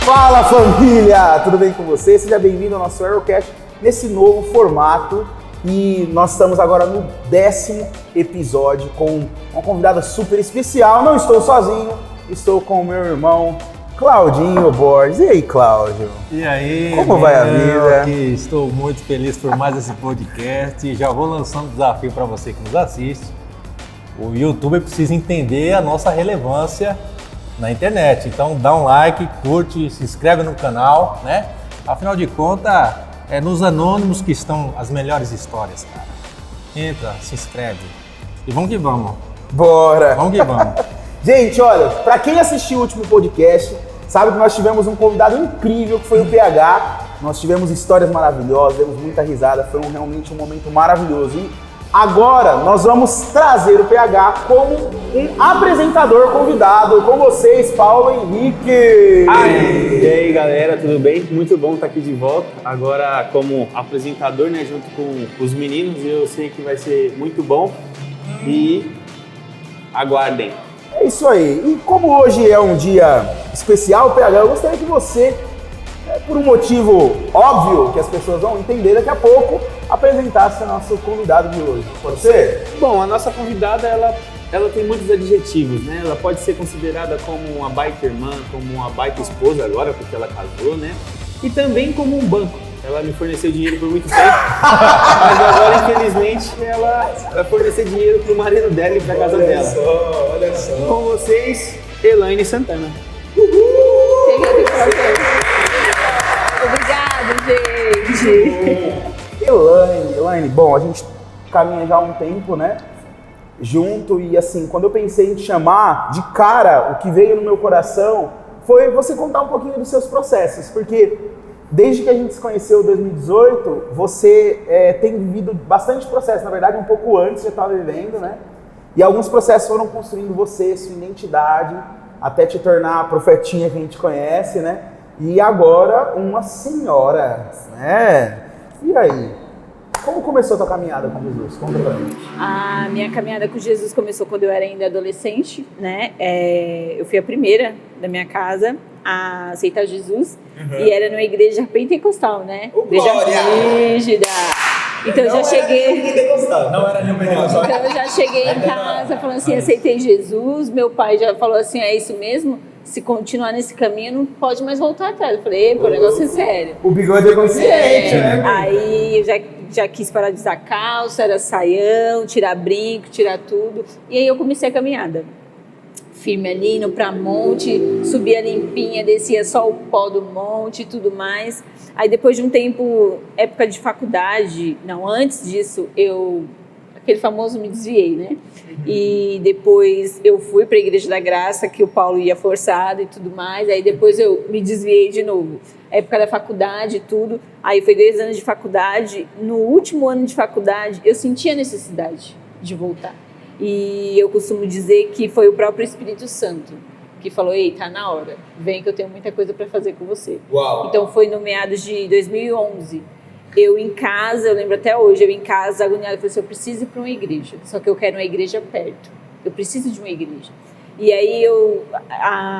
Fala família, tudo bem com você? Seja bem-vindo ao nosso Aerocast nesse novo formato e nós estamos agora no 10º episódio com uma convidada super especial. Não estou sozinho, estou com o meu irmão Claudinho Borges. E aí, Cláudio? E aí? Como vai a vida? Aqui estou muito feliz por mais esse podcast e já vou lançando um desafio para você que nos assiste. O YouTube precisa entender a nossa relevância na internet, então dá um like, curte, se inscreve no canal, né? Afinal de contas, é nos anônimos que estão as melhores histórias, cara. Entra, se inscreve e vamos que vamos. Bora! Vamos que vamos. Gente, olha, pra quem assistiu o último podcast, sabe que nós tivemos um convidado incrível que foi o PH. Nós tivemos histórias maravilhosas, demos muita risada, foi realmente um momento maravilhoso. E agora nós vamos trazer o PH como um apresentador convidado. Com vocês, Paulo Henrique. E aí, galera, tudo bem? Muito bom estar aqui de volta. Agora como apresentador, né, junto com os meninos. Eu sei que vai ser muito bom e aguardem. É isso aí. E como hoje é um dia especial, PH, eu gostaria que você, por um motivo óbvio que as pessoas vão entender daqui a pouco, apresentasse o nosso convidado de hoje. Pode ser? Bom, a nossa convidada, ela tem muitos adjetivos, né? Ela pode ser considerada como uma baita irmã, como uma baita esposa agora, porque ela casou, né? E também como um banco. Ela me forneceu dinheiro por muito tempo, mas agora, infelizmente, ela vai fornecer dinheiro pro marido dela e pra casa dela. Olha só. Com vocês, Elaine Santana. Obrigada, gente. Elaine, bom, a gente caminha já há um tempo, né? Junto e assim, quando eu pensei em te chamar, de cara, o que veio no meu coração foi você contar um pouquinho dos seus processos, porque desde que a gente se conheceu em 2018, você tem vivido bastante processo, na verdade um pouco antes já estava vivendo, né? E alguns processos foram construindo você, sua identidade, até te tornar a profetinha que a gente conhece, né? E agora uma senhora, né? E aí? Como começou a tua caminhada com Jesus? Conta pra mim. A minha caminhada com Jesus começou quando eu era ainda adolescente, né? Eu fui a primeira da minha casa a aceitar Jesus e era numa igreja pentecostal, né? Igreja rígida. Então eu já cheguei. Não era nenhum pentecostal. Então eu já cheguei em casa falando assim, aceitei Jesus. Meu pai já falou assim, é isso mesmo? Se continuar nesse caminho, não pode mais voltar atrás. Eu falei, o negócio é sério. O bigode é consciente, né? Aí eu já quis parar de usar calça, era saião, tirar brinco, tirar tudo. E aí eu comecei a caminhada. Firme ali, indo pra monte, subia limpinha, descia só o pó do monte e tudo mais. Aí depois de um tempo, época de faculdade, não, antes disso, aquele famoso me desviei, né? E depois eu fui para a Igreja da Graça, que o Paulo ia forçado e tudo mais. Aí depois eu me desviei de novo. Época da faculdade e tudo. Aí foi 2 anos de faculdade. No último ano de faculdade, eu senti a necessidade de voltar. E eu costumo dizer que foi o próprio Espírito Santo que falou, ei, tá na hora. Vem que eu tenho muita coisa para fazer com você. Uau. Então foi no meados de 2011. Eu em casa, eu lembro até hoje, eu em casa agoniada, eu falei assim, eu preciso ir para uma igreja, só que eu quero uma igreja perto, eu preciso de uma igreja. E aí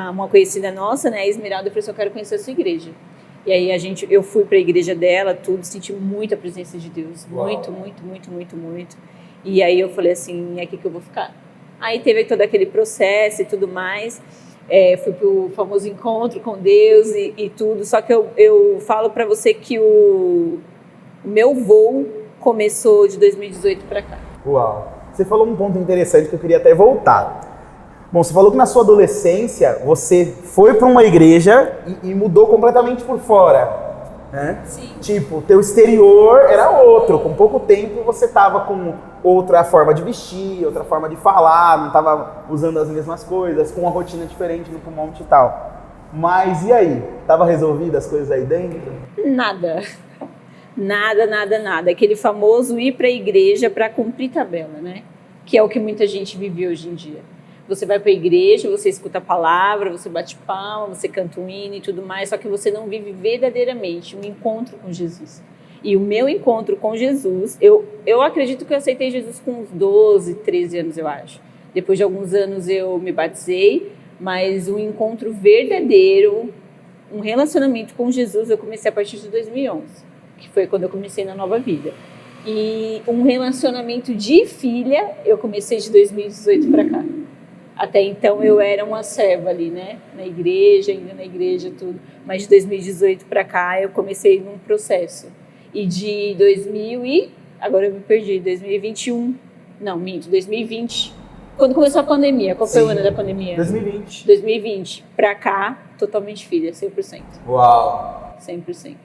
uma conhecida nossa, né, a Esmeralda, eu falei assim, eu quero conhecer a sua igreja. E aí eu fui para a igreja dela, tudo, senti muita presença de Deus, muito, muito, muito, muito, muito. E aí eu falei assim, é aqui que eu vou ficar. Aí teve todo aquele processo e tudo mais, fui pro famoso encontro com Deus e tudo, só que eu falo para você que o meu voo começou de 2018 para cá. Uau! Você falou um ponto interessante que eu queria até voltar. Bom, você falou que na sua adolescência você foi para uma igreja e mudou completamente por fora. né? Sim. Tipo, teu exterior era outro. Com pouco tempo você tava com outra forma de vestir, outra forma de falar, não tava usando as mesmas coisas, com uma rotina diferente no monte e tal. Mas e aí? Tava resolvidas as coisas aí dentro? Nada. Nada. Aquele famoso ir para a igreja para cumprir tabela, né? Que é o que muita gente vive hoje em dia. Você vai para a igreja, você escuta a palavra, você bate palma, você canta um hino e tudo mais, só que você não vive verdadeiramente um encontro com Jesus. E o meu encontro com Jesus, eu acredito que eu aceitei Jesus com uns 12, 13 anos, eu acho. Depois de alguns anos eu me batizei, mas um encontro verdadeiro, um relacionamento com Jesus, eu comecei a partir de 2011, que foi quando eu comecei na Nova Vida. E um relacionamento de filha, eu comecei de 2018 para cá. Até então eu era uma serva ali, né? Na igreja, ainda na igreja, tudo. Mas de 2018 para cá eu comecei num processo. E de agora eu me perdi, 2020. Quando começou a pandemia, qual foi o ano da pandemia? 2020. 2020. Pra cá, totalmente filha, 100%. Uau! 100%.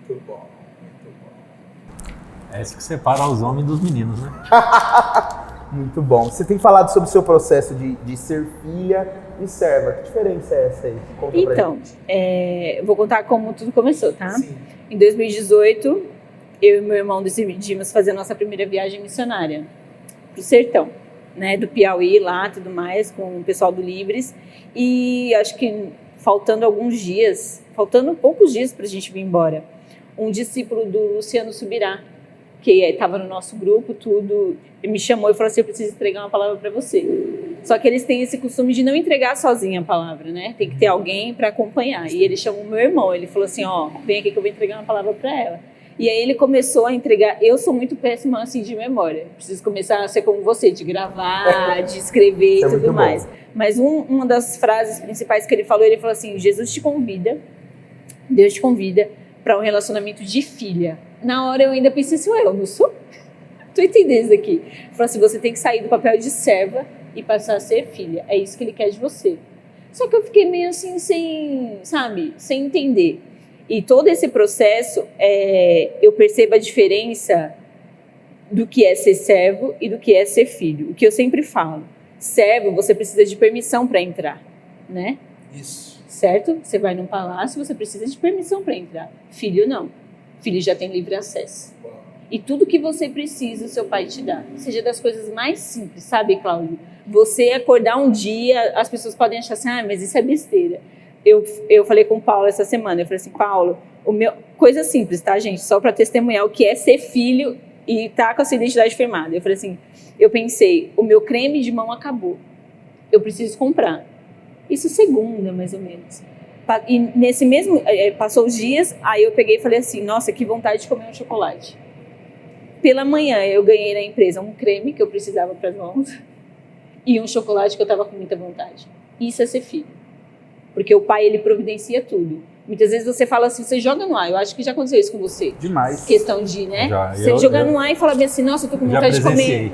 Muito bom. É isso que separa os homens dos meninos, né? Muito bom. Você tem falado sobre o seu processo de ser filha e serva. Que diferença é essa aí? Conta pra Então, gente. eu vou contar como tudo começou, tá? Sim. Em 2018, eu e meu irmão decidimos fazer a nossa primeira viagem missionária pro sertão, né? Do Piauí lá, tudo mais, com o pessoal do Livres. E acho que faltando poucos dias pra gente vir embora, um discípulo do Luciano Subirá, que estava no nosso grupo, tudo, me chamou e falou assim, eu preciso entregar uma palavra para você. Só que eles têm esse costume de não entregar sozinho a palavra, né? Tem que ter alguém para acompanhar. E ele chamou meu irmão, ele falou assim, vem aqui que eu vou entregar uma palavra para ela. E aí ele começou a entregar, eu sou muito péssima assim de memória, preciso começar a ser como você, de gravar, de escrever e tudo mais. Mas uma das frases principais que ele falou assim, Deus te convida para um relacionamento de filha. Na hora eu ainda pensei assim, eu não sou? Tô entendendo isso aqui. Ele falou assim, você tem que sair do papel de serva e passar a ser filha. É isso que ele quer de você. Só que eu fiquei meio assim, sem entender. E todo esse processo, eu percebo a diferença do que é ser servo e do que é ser filho. O que eu sempre falo, servo, você precisa de permissão para entrar, né? Isso. Certo? Você vai num palácio, você precisa de permissão para entrar. Filho, não. Filho já tem livre acesso. E tudo que você precisa, o seu pai te dá. Seja das coisas mais simples, sabe, Cláudio? Você acordar um dia, as pessoas podem achar assim, mas isso é besteira. Eu falei com o Paulo essa semana, eu falei assim, Paulo, coisa simples, tá, gente? Só para testemunhar o que é ser filho e tá com a sua identidade firmada. Eu falei assim, eu pensei, o meu creme de mão acabou. Eu preciso comprar. Isso segunda, mais ou menos. E nesse mesmo, passou os dias, aí eu peguei e falei assim, nossa, que vontade de comer um chocolate. Pela manhã eu ganhei na empresa um creme que eu precisava para as mãos e um chocolate que eu estava com muita vontade. Isso é ser filho. Porque o pai, ele providencia tudo. Muitas vezes você fala assim, você joga no ar. Eu acho que já aconteceu isso com você. Demais. Questão de, né? Já, você jogar no ar e falar bem assim, nossa, eu tô com vontade de comer.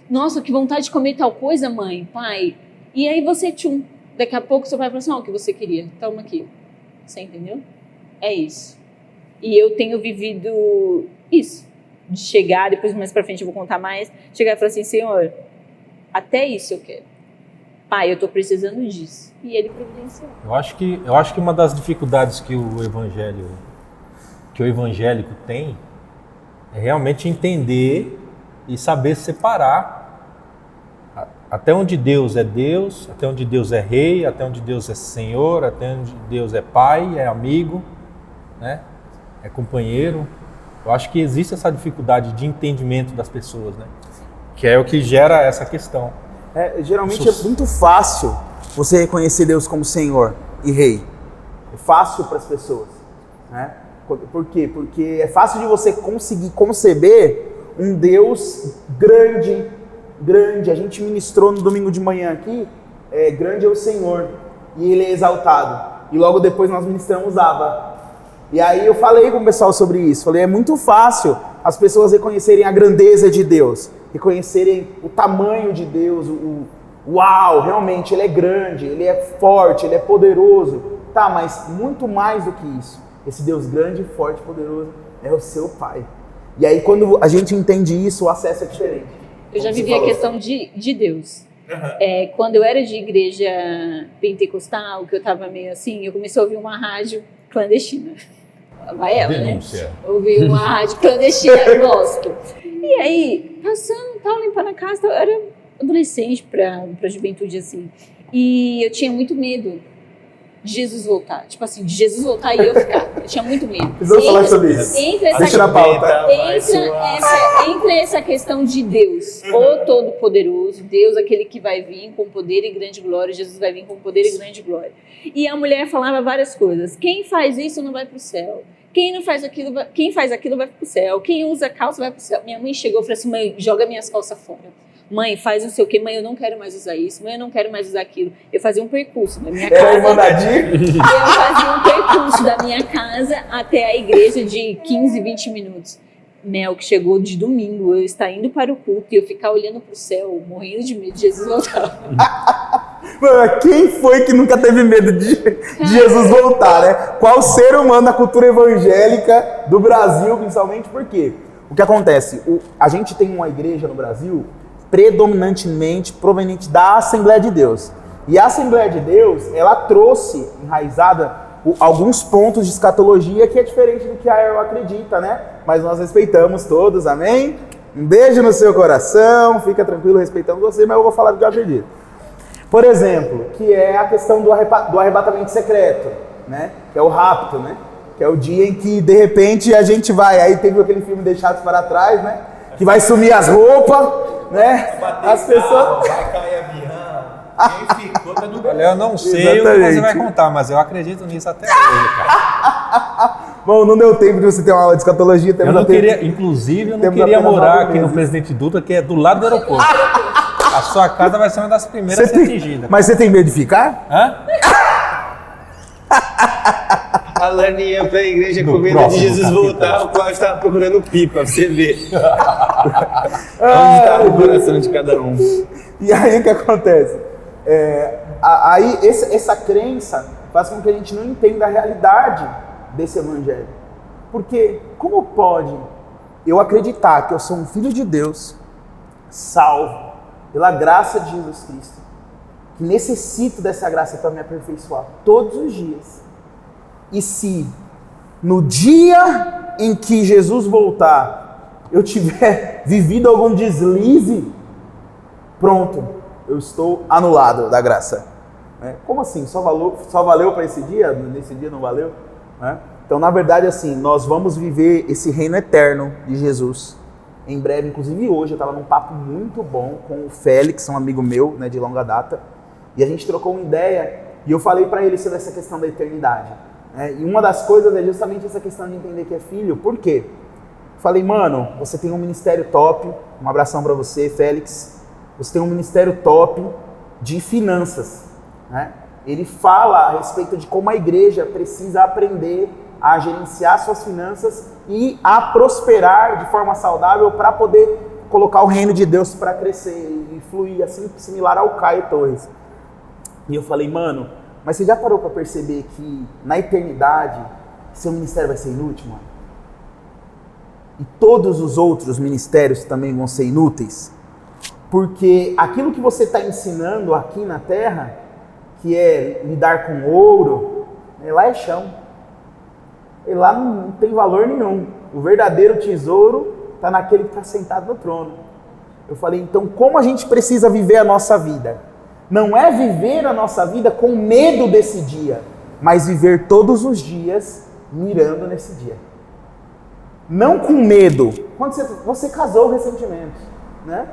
Nossa, que vontade de comer tal coisa, mãe, pai. E aí você, daqui a pouco seu pai fala assim, o que você queria? Toma aqui. Você entendeu? É isso. E eu tenho vivido isso. De chegar, depois mais pra frente eu vou contar mais, chegar e falar assim, Senhor, até isso eu quero. Pai, eu tô precisando disso. E ele providenciou. Eu acho que uma das dificuldades que o evangélico tem é realmente entender e saber separar até onde Deus, até onde Deus é rei, até onde Deus é Senhor, até onde Deus é pai, é amigo, né? É companheiro. Eu acho que existe essa dificuldade de entendimento das pessoas, né? Que é o que gera essa questão. Geralmente é muito fácil você reconhecer Deus como Senhor e Rei. É fácil para as pessoas, né? Por quê? Porque é fácil de você conseguir conceber um Deus grande. A gente ministrou no domingo de manhã aqui, grande é o Senhor e Ele é exaltado. E logo depois nós ministramos Abba. E aí eu falei com o pessoal sobre isso, falei, é muito fácil as pessoas reconhecerem a grandeza de Deus, reconhecerem o tamanho de Deus, uau, realmente Ele é grande, Ele é forte, Ele é poderoso. Tá, mas muito mais do que isso. esse Deus grande, forte, poderoso é o seu Pai. E aí quando a gente entende isso, o acesso é diferente. Eu já vivi a questão de Deus. Quando eu era de igreja pentecostal, que eu tava meio assim, eu comecei a ouvir uma rádio clandestina. Vai ela, Denúncia. né? Ouvi uma rádio clandestina, gospel. E aí, passando, tava limpando a casa, eu era adolescente pra juventude assim. E eu tinha muito medo de Jesus voltar. Tipo assim, de Jesus voltar e eu ficar. Eu tinha muito medo. Precisamos falar sobre isso. Deixa na pauta. Entra essa questão de Deus, o Todo-Poderoso, Deus aquele que vai vir com poder e grande glória, Jesus vai vir com poder e grande glória. E a mulher falava várias coisas. Quem faz isso não vai para o céu. Quem faz aquilo vai para o céu. Quem usa calça vai para o céu. Minha mãe chegou e falou assim, mãe, joga minhas calças fora. Mãe, faz não sei o quê. Mãe, eu não quero mais usar isso. Mãe, eu não quero mais usar aquilo. Eu fazia um percurso na minha casa. Era irmandadinho? Eu fazia um percurso da minha casa até a igreja de 15, 20 minutos. Mel, que chegou de domingo, eu estar indo para o culto e eu ficar olhando para o céu, morrendo de medo de Jesus voltar. Mano, quem foi que nunca teve medo de Jesus voltar, né? Qual ser humano da cultura evangélica do Brasil, principalmente, por quê? O que acontece? A gente tem uma igreja no Brasil predominantemente proveniente da Assembleia de Deus. E a Assembleia de Deus, ela trouxe enraizada alguns pontos de escatologia que é diferente do que a Arrow acredita, né? Mas nós respeitamos todos, amém? Um beijo no seu coração, fica tranquilo respeitando você, mas eu vou falar do que eu acredito. Por exemplo, que é a questão do arrebatamento secreto, né? Que é o rapto, né? Que é o dia em que, de repente, a gente vai... Aí teve aquele filme Deixados para Trás, né? Que vai sumir as roupas, né? As pessoas... Vai cair avião. Quem ficou tá no... Olha, eu não sei o que você vai contar, mas eu acredito nisso até hoje, cara. Bom, não deu tempo de você ter uma aula de escatologia. Eu não queria, inclusive, eu não queria morar aqui no Presidente Dutra, que é do lado do aeroporto. A sua casa vai ser uma das primeiras a ser atingida. Mas você tem medo de ficar? Hã? A Lani ia pra igreja com medo de Jesus voltar, o Cláudio estava procurando pipa, pra você ver. Onde estava o coração de cada um. E aí o que acontece? Essa crença faz com que a gente não entenda a realidade desse evangelho. Porque como pode eu acreditar que eu sou um filho de Deus, salvo pela graça de Jesus Cristo, que necessito dessa graça para me aperfeiçoar todos os dias, e se no dia em que Jesus voltar eu tiver vivido algum deslize, pronto, eu estou anulado da graça. Como assim? Só valeu para esse dia? Nesse dia não valeu? Então, na verdade, assim, nós vamos viver esse reino eterno de Jesus em breve. Inclusive hoje eu estava num papo muito bom com o Félix, um amigo meu, né, de longa data, e a gente trocou uma ideia e eu falei para ele sobre essa questão da eternidade. E uma das coisas é justamente essa questão de entender que é filho. Por quê? Falei, mano, você tem um ministério top, um abração para você, Félix. Você tem um ministério top de finanças, né? Ele fala a respeito de como a igreja precisa aprender a gerenciar suas finanças e a prosperar de forma saudável para poder colocar o reino de Deus para crescer e fluir, assim, similar ao Caio Torres. E eu falei, mano, mas você já parou para perceber que na eternidade seu ministério vai ser inútil, mano? E todos os outros ministérios também vão ser inúteis? Porque aquilo que você está ensinando aqui na terra, que é lidar com ouro, lá é chão. E lá não tem valor nenhum. O verdadeiro tesouro está naquele que está sentado no trono. Eu falei, então como a gente precisa viver a nossa vida? Não é viver a nossa vida com medo desse dia, mas viver todos os dias mirando nesse dia. Não com medo. Quando você casou recentemente, né?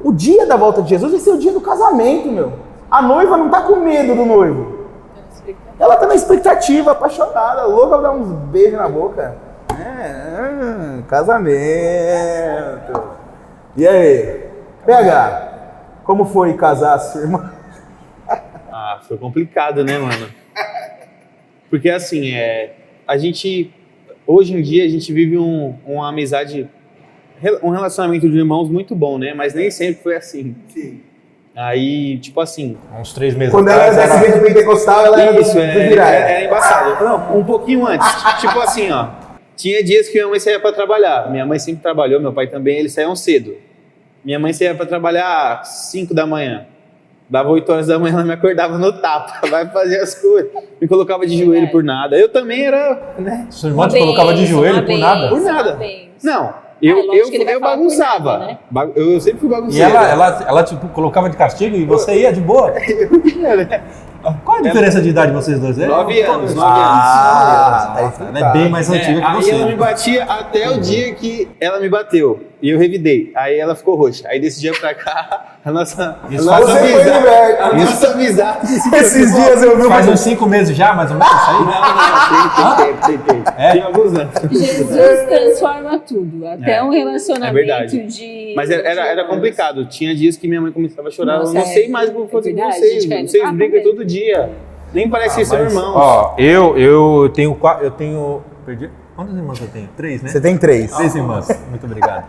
O dia da volta de Jesus vai ser o dia do casamento, meu. A noiva não está com medo do noivo. Ela está na expectativa, apaixonada, louca pra dar uns beijos na boca. Casamento. E aí? PH, como foi casar a sua irmã? Foi complicado, né, mano? Porque assim, hoje em dia a gente vive uma amizade, um relacionamento de irmãos muito bom, né? Mas nem sempre foi assim. Sim. Aí, tipo assim... Uns 3 meses Quando ela atrás. era desse jeito pentecostal, ela era Isso, do virar. era embaçado. Não, um pouquinho antes. Tipo assim, ó. Tinha dias que minha mãe saía pra trabalhar. Minha mãe sempre trabalhou, meu pai também, eles saíam cedo. Minha mãe saía pra trabalhar às 5 da manhã. Dava 8 horas da manhã, ela me acordava no tapa. Vai fazer as coisas. Me colocava de joelho por nada. Eu também era, né? Sua irmã te colocava de joelho por nada? Por nada. Uma benção. Não, lógico que ele vai eu falar por bagunçava. nada, né? Eu sempre fui E bagunceiro. ela tipo, colocava de castigo e você ia de boa? Qual a diferença de idade de vocês dois? 9 anos, 9 Ah, tá anos. Ela é bem mais antiga que Aí você. ela me batia até o dia que ela me bateu. E eu revidei. Aí ela ficou roxa. Aí desse dia pra cá, a nossa Você foi liberto. a nossa amizade. Esses dias eu vi Faz uns 5 meses já, mais ou menos, isso aí? Não, tem. É? Tem alguns anos. Jesus transforma tudo, até um relacionamento verdade. de... Mas era complicado. Tinha dias que minha mãe começava a chorar. Nossa, eu não sei mais o que eu vou fazer com verdade, vocês. gente, cai Vocês no brigam papo todo dia. Nem parece que são irmãos. Ó, eu tenho. Perdi. Quantas irmãs eu tenho? 3, né? Você tem 3. 3 irmãs. Muito obrigado.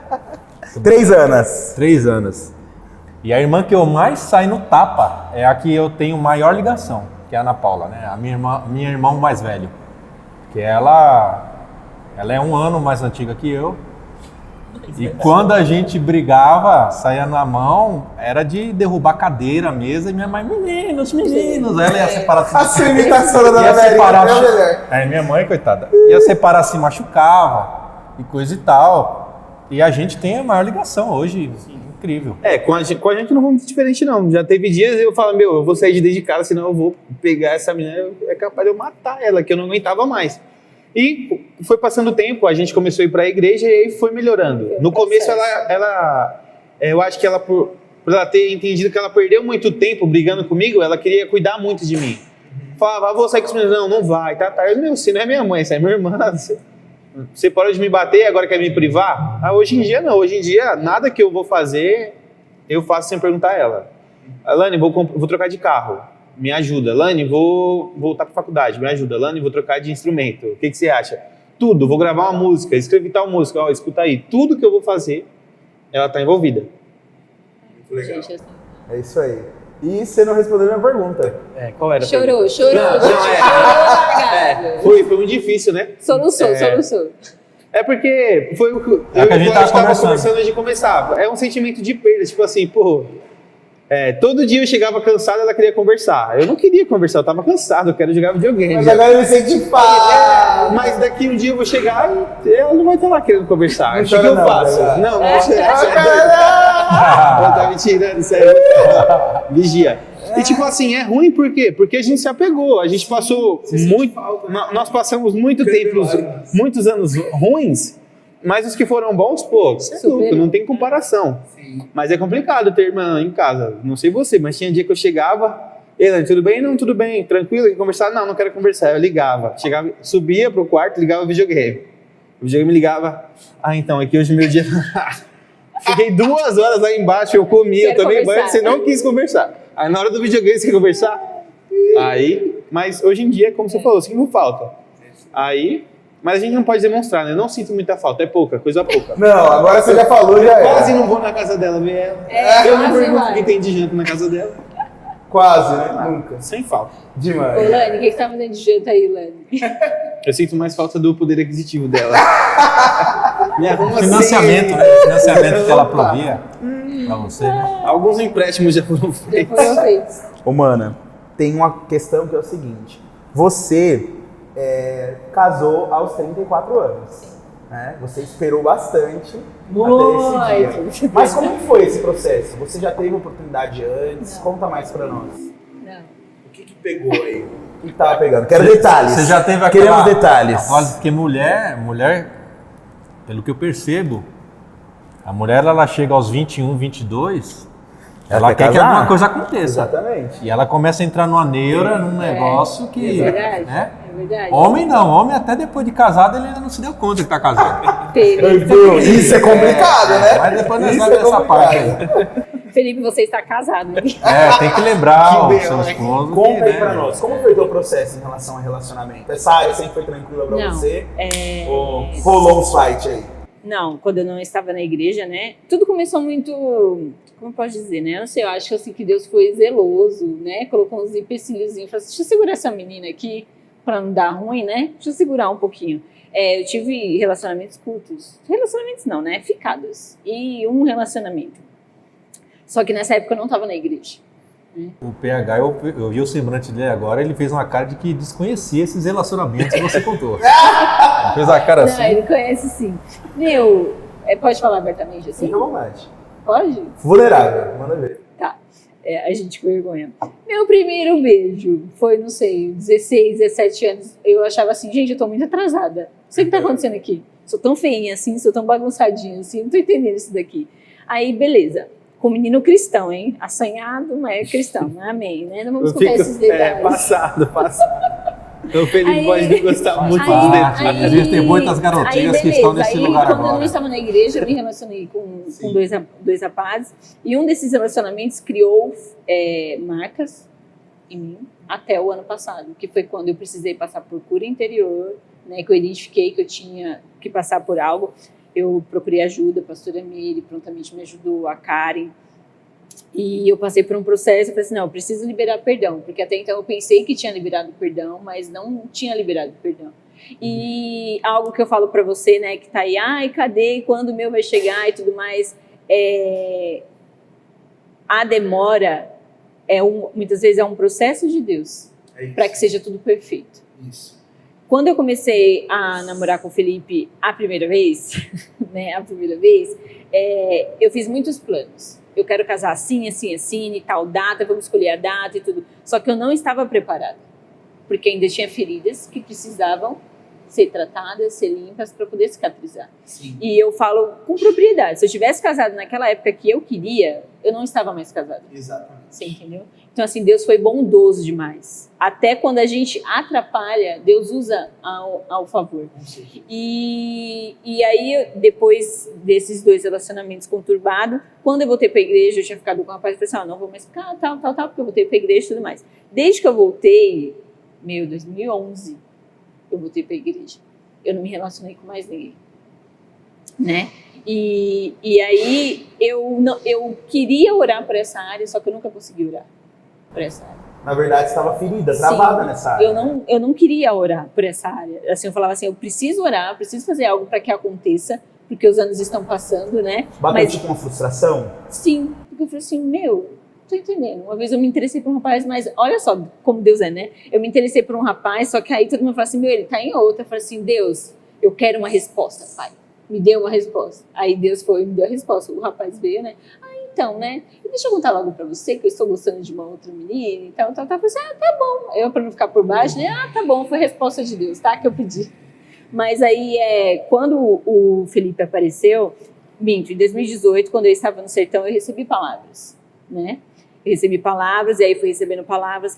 3 anos. 3 anos. E a irmã que eu mais saio no tapa é a que eu tenho maior ligação, que é a Ana Paula, né? A minha irmã mais velho. Que ela é 1 ano mais antiga que eu. E quando a gente brigava, saía na mão, era de derrubar cadeira, mesa, e minha mãe, meninos, ela ia separar A sua imitação da Dona ia separar, América é melhor. é, minha mãe, coitada, ia separar, se machucava, e coisa e tal. E a gente tem a maior ligação hoje, incrível. Com a gente não foi muito diferente, não. Já teve dias eu falo, eu vou sair de dentro de casa, senão eu vou pegar essa menina, é capaz de eu matar ela, que eu não aguentava mais. E foi passando o tempo, a gente começou a ir para a igreja e aí foi melhorando. No começo, eu acho que ela, por ela ter entendido que ela perdeu muito tempo brigando comigo, ela queria cuidar muito de mim. Falava, vou sair com os meninos. Não vai, tá tarde. Meu, você não é minha mãe, você é minha irmã. Você parou de me bater e agora quer me privar? Hoje em dia não, hoje em dia nada que eu vou fazer, eu faço sem perguntar a ela. Lani, vou trocar de carro. Me ajuda. Lani, vou voltar para a faculdade. Me ajuda. Lani, vou trocar de instrumento. O que você acha? Tudo. Vou gravar uma música, escrever tal música. Ó, escuta aí. Tudo que eu vou fazer, ela está envolvida. Gente, assim. É isso aí. E você não respondeu a minha pergunta. Qual era? Chorou. Foi muito difícil, né? Soluçou. É porque foi o que eu É o que a gente tava conversando conversando. antes de começar. É um sentimento de perda. Tipo assim, todo dia eu chegava cansado, ela queria conversar. Eu não queria conversar, eu tava cansado, eu quero jogar videogame. Mas agora eu me senti pá. Mas daqui um dia eu vou chegar e ela não vai estar lá querendo conversar. Não O que eu chora não, faço? cara. Não ela tá me tirando, isso aí. Vigia. E tipo assim, é ruim por quê? Porque a gente se apegou, a gente passou muito. Nós passamos muitos anos ruins, mas os que foram bons, é louco, não tem comparação. Mas é complicado ter irmã em casa. Não sei você, mas tinha dia que eu chegava, Ela, tudo bem? Não, tudo bem. Tranquilo? Quer conversar? Não quero conversar. Eu ligava. Chegava, subia pro quarto, ligava o videogame. O videogame ligava. Então, aqui hoje é meu dia. Fiquei 2 horas lá embaixo, eu comi, eu tomei banho, você não quis conversar. Aí na hora do videogame você quer conversar? Aí, mas hoje em dia, como você falou, sinto falta. Aí, mas a gente não pode demonstrar, né? Eu não sinto muita falta, é pouca, coisa pouca. Não, agora você já falou, já Quase é. não vou na casa dela ver ela. É, Eu não quase pergunto vai. o que tem de janta na casa dela. Quase, né? Nunca. Sem falta. Ô, Demais. Lani, o que você tá fazendo de janta aí, Lani? Eu sinto mais falta do poder aquisitivo dela. Me arruma Financiamento, assim. né? Financiamento que ela provia pra você, né? Alguns empréstimos já foram Já feitos. foram feitos. Ô, mana, tem uma questão que é o seguinte. Você casou aos 34 anos. Né? Você esperou bastante até esse dia. Mas como que foi esse processo? Você já teve oportunidade antes? Não. Conta mais pra nós. Não. O que pegou aí? O que tava pegando? Quero detalhes. Você já teve aquela... Queremos detalhes. Olha, porque mulher, pelo que eu percebo, a mulher ela chega aos 21, 22, ela quer que casar. alguma coisa aconteça. Exatamente. E ela começa a entrar numa neura, num negócio que... É verdade. né? É verdade. Homem não, homem até depois de casado ele ainda não se deu conta que tá casado. Felipe, Isso é complicado, né? Mas depois nós Isso vamos é dessa parte aí. complicado. Felipe, você está casado, né? Tem que lembrar Que o seu belo, né? esposo. Conta que, aí né, pra nós, como foi o teu processo em relação ao relacionamento? Essa área sempre foi tranquila pra Não. você? É... Ou rolou um fight aí? Não, quando eu não estava na igreja, né? Tudo começou muito, como eu posso dizer, né? Eu não sei, eu acho assim, que Deus foi zeloso, né? Colocou uns empecilhos e falou assim, deixa eu segurar essa menina aqui para não dar ruim, né? Deixa eu segurar um pouquinho. Eu tive relacionamentos curtos. Relacionamentos não, né? Ficados. E um relacionamento. Só que nessa época eu não estava na igreja. O PH, eu vi o semblante dele agora, ele fez uma cara de que desconhecia esses relacionamentos que você contou. Ele fez uma cara assim. Não, ele conhece sim. Meu, pode falar abertamente assim? Fica à vontade. Pode? Vulnerável, manda ver. Tá. A gente com vergonha. Meu primeiro beijo foi, não sei, 16, 17 anos. Eu achava assim, gente, eu tô muito atrasada. Não sei o que tá acontecendo aqui. Sou tão feinha assim, sou tão bagunçadinha assim, não tô entendendo isso daqui. Aí, beleza. Com menino cristão, hein? Assanhado, mas é cristão, amém, né? Não vamos contar esses detalhes. Passado. Então o Felipe Aí- pode não gostar muito dos aí- detalhes. A gente tem muitas garotinhas que estão nesse lugar quando eu agora. não estava na igreja, eu me relacionei com dois rapazes. E um desses relacionamentos criou marcas em mim até o ano passado, que foi quando eu precisei passar por cura interior, né, que eu identifiquei que eu tinha que passar por algo. Eu procurei ajuda, a pastora Meire prontamente me ajudou, a Karen. E eu passei por um processo e falei assim, não, eu preciso liberar perdão, porque até então eu pensei que tinha liberado perdão, mas não tinha liberado perdão. E algo que eu falo pra você, né, que tá aí, ai, cadê, quando o meu vai chegar e tudo mais, a demora muitas vezes é um processo de Deus, para que seja tudo perfeito. Isso. Quando eu comecei a namorar com o Felipe a primeira vez, eu fiz muitos planos. Eu quero casar assim, assim, assim, e tal data, vamos escolher a data e tudo. Só que eu não estava preparada, porque ainda tinha feridas que precisavam ser tratadas, ser limpas para poder cicatrizar. Sim. E eu falo com propriedade, se eu tivesse casado naquela época que eu queria, eu não estava mais casada. Exatamente. Você entendeu? Então, assim, Deus foi bondoso demais. Até quando a gente atrapalha, Deus usa ao favor. E aí, depois desses 2 relacionamentos conturbados, quando eu voltei para a igreja, eu tinha ficado com o rapaz e falei assim, não vou mais ficar, tal, porque eu voltei para a igreja e tudo mais. Desde que eu voltei, 2011, eu voltei para a igreja. Eu não me relacionei com mais ninguém. Né? E aí eu queria orar por essa área, só que eu nunca consegui orar por essa área. Na verdade, você estava ferida, travada nessa área. Eu não queria orar por essa área. Assim, eu falava assim, eu preciso orar, eu preciso fazer algo para que aconteça, porque os anos estão passando, né? Bateu tipo uma frustração? Sim, porque eu falei assim, tô entendendo. Uma vez eu me interessei por um rapaz, mas olha só como Deus é, né? Eu me interessei por um rapaz, só que aí todo mundo fala assim, ele tá em outra. Eu falei assim, Deus, eu quero uma resposta, pai. Me deu uma resposta. Aí Deus foi e me deu a resposta. O rapaz veio, né? Então, né? Deixa eu contar logo pra você que eu estou gostando de uma outra menina e tal. Eu falei assim, tá bom. Eu, pra não ficar por baixo, né? Tá bom, foi a resposta de Deus, tá? Que eu pedi. Mas aí, quando o Felipe apareceu, em 2018, quando eu estava no sertão, eu recebi palavras, né? Eu recebi palavras, e aí fui recebendo palavras,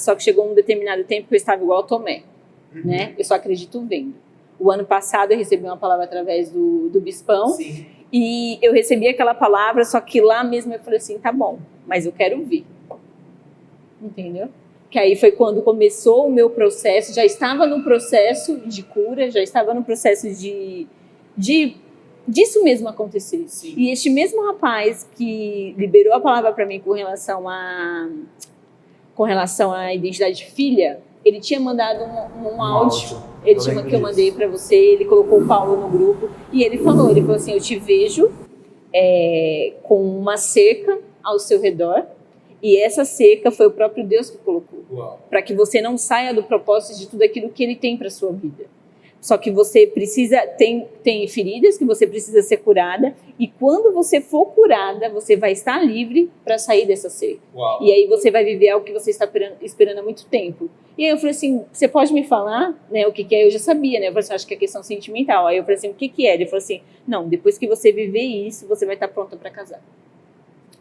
só que chegou um determinado tempo que eu estava igual a Tomé, né? Eu só acredito vendo. O ano passado eu recebi uma palavra através do bispão. Sim. E eu recebi aquela palavra, só que lá mesmo eu falei assim, tá bom, mas eu quero ver. Entendeu? Que aí foi quando começou o meu processo, já estava no processo de cura, já estava no processo disso mesmo acontecer. Sim. E este mesmo rapaz que liberou a palavra para mim com relação à identidade de filha, ele tinha mandado um áudio. Ele tinha que eu mandei para você, ele colocou o Paulo no grupo e ele falou assim, eu te vejo com uma cerca ao seu redor e essa cerca foi o próprio Deus que colocou, para que você não saia do propósito de tudo aquilo que ele tem para sua vida. Só que você precisa, tem feridas que você precisa ser curada e quando você for curada, você vai estar livre para sair dessa cerca. Uau. E aí você vai viver algo que você está esperando há muito tempo. E aí eu falei assim, você pode me falar, né, o que é? Eu já sabia, né? Eu falei assim, acho que é questão sentimental. Aí eu falei assim, o que é? Ele falou assim, não, depois que você viver isso, você vai estar pronta para casar.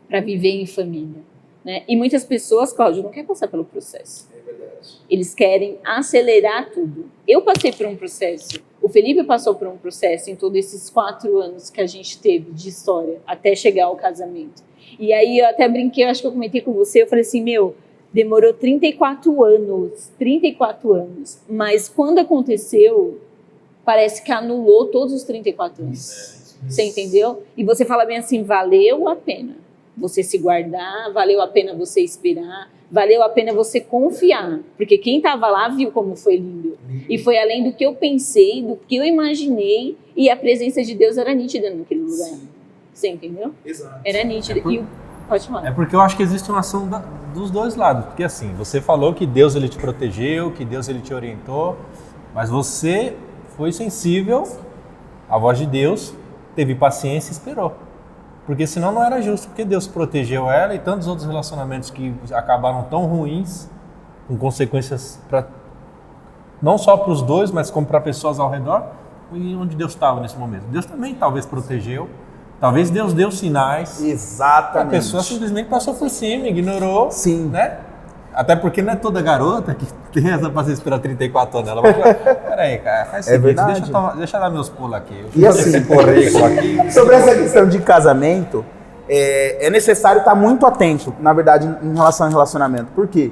Para viver em família. Né? E muitas pessoas, Cláudio, não querem passar pelo processo. É verdade. Eles querem acelerar tudo. Eu passei por um processo, o Felipe passou por um processo em todos esses 4 anos que a gente teve de história, até chegar ao casamento. E aí eu até brinquei, eu acho que eu comentei com você, eu falei assim, demorou 34 anos, mas quando aconteceu, parece que anulou todos os 34 anos. Você entendeu? E você fala bem assim, valeu a pena você se guardar, valeu a pena você esperar, valeu a pena você confiar. Porque quem estava lá viu como foi lindo. E foi além do que eu pensei, do que eu imaginei, e a presença de Deus era nítida naquele lugar. Você entendeu? Exato. Era nítida. Pode falar. É porque eu acho que existe uma ação dos dois lados. Porque assim, você falou que Deus ele te protegeu, que Deus ele te orientou, mas você foi sensível à voz de Deus, teve paciência e esperou. Porque senão não era justo, porque Deus protegeu ela e tantos outros relacionamentos que acabaram tão ruins, com consequências não só para os dois, mas como para pessoas ao redor, e onde Deus estava nesse momento. Deus também talvez protegeu, talvez Deus deu sinais. Exatamente. A pessoa simplesmente passou por cima, ignorou. Sim. Né? Até porque não é toda garota que tem essa paciência esperar 34 anos. Ela vai falar, peraí, cara, faz o seguinte, verdade. deixa eu dar meus pulos aqui. E assim, aqui. sobre essa questão de casamento, é necessário estar muito atento, na verdade, em relação ao relacionamento. Por quê?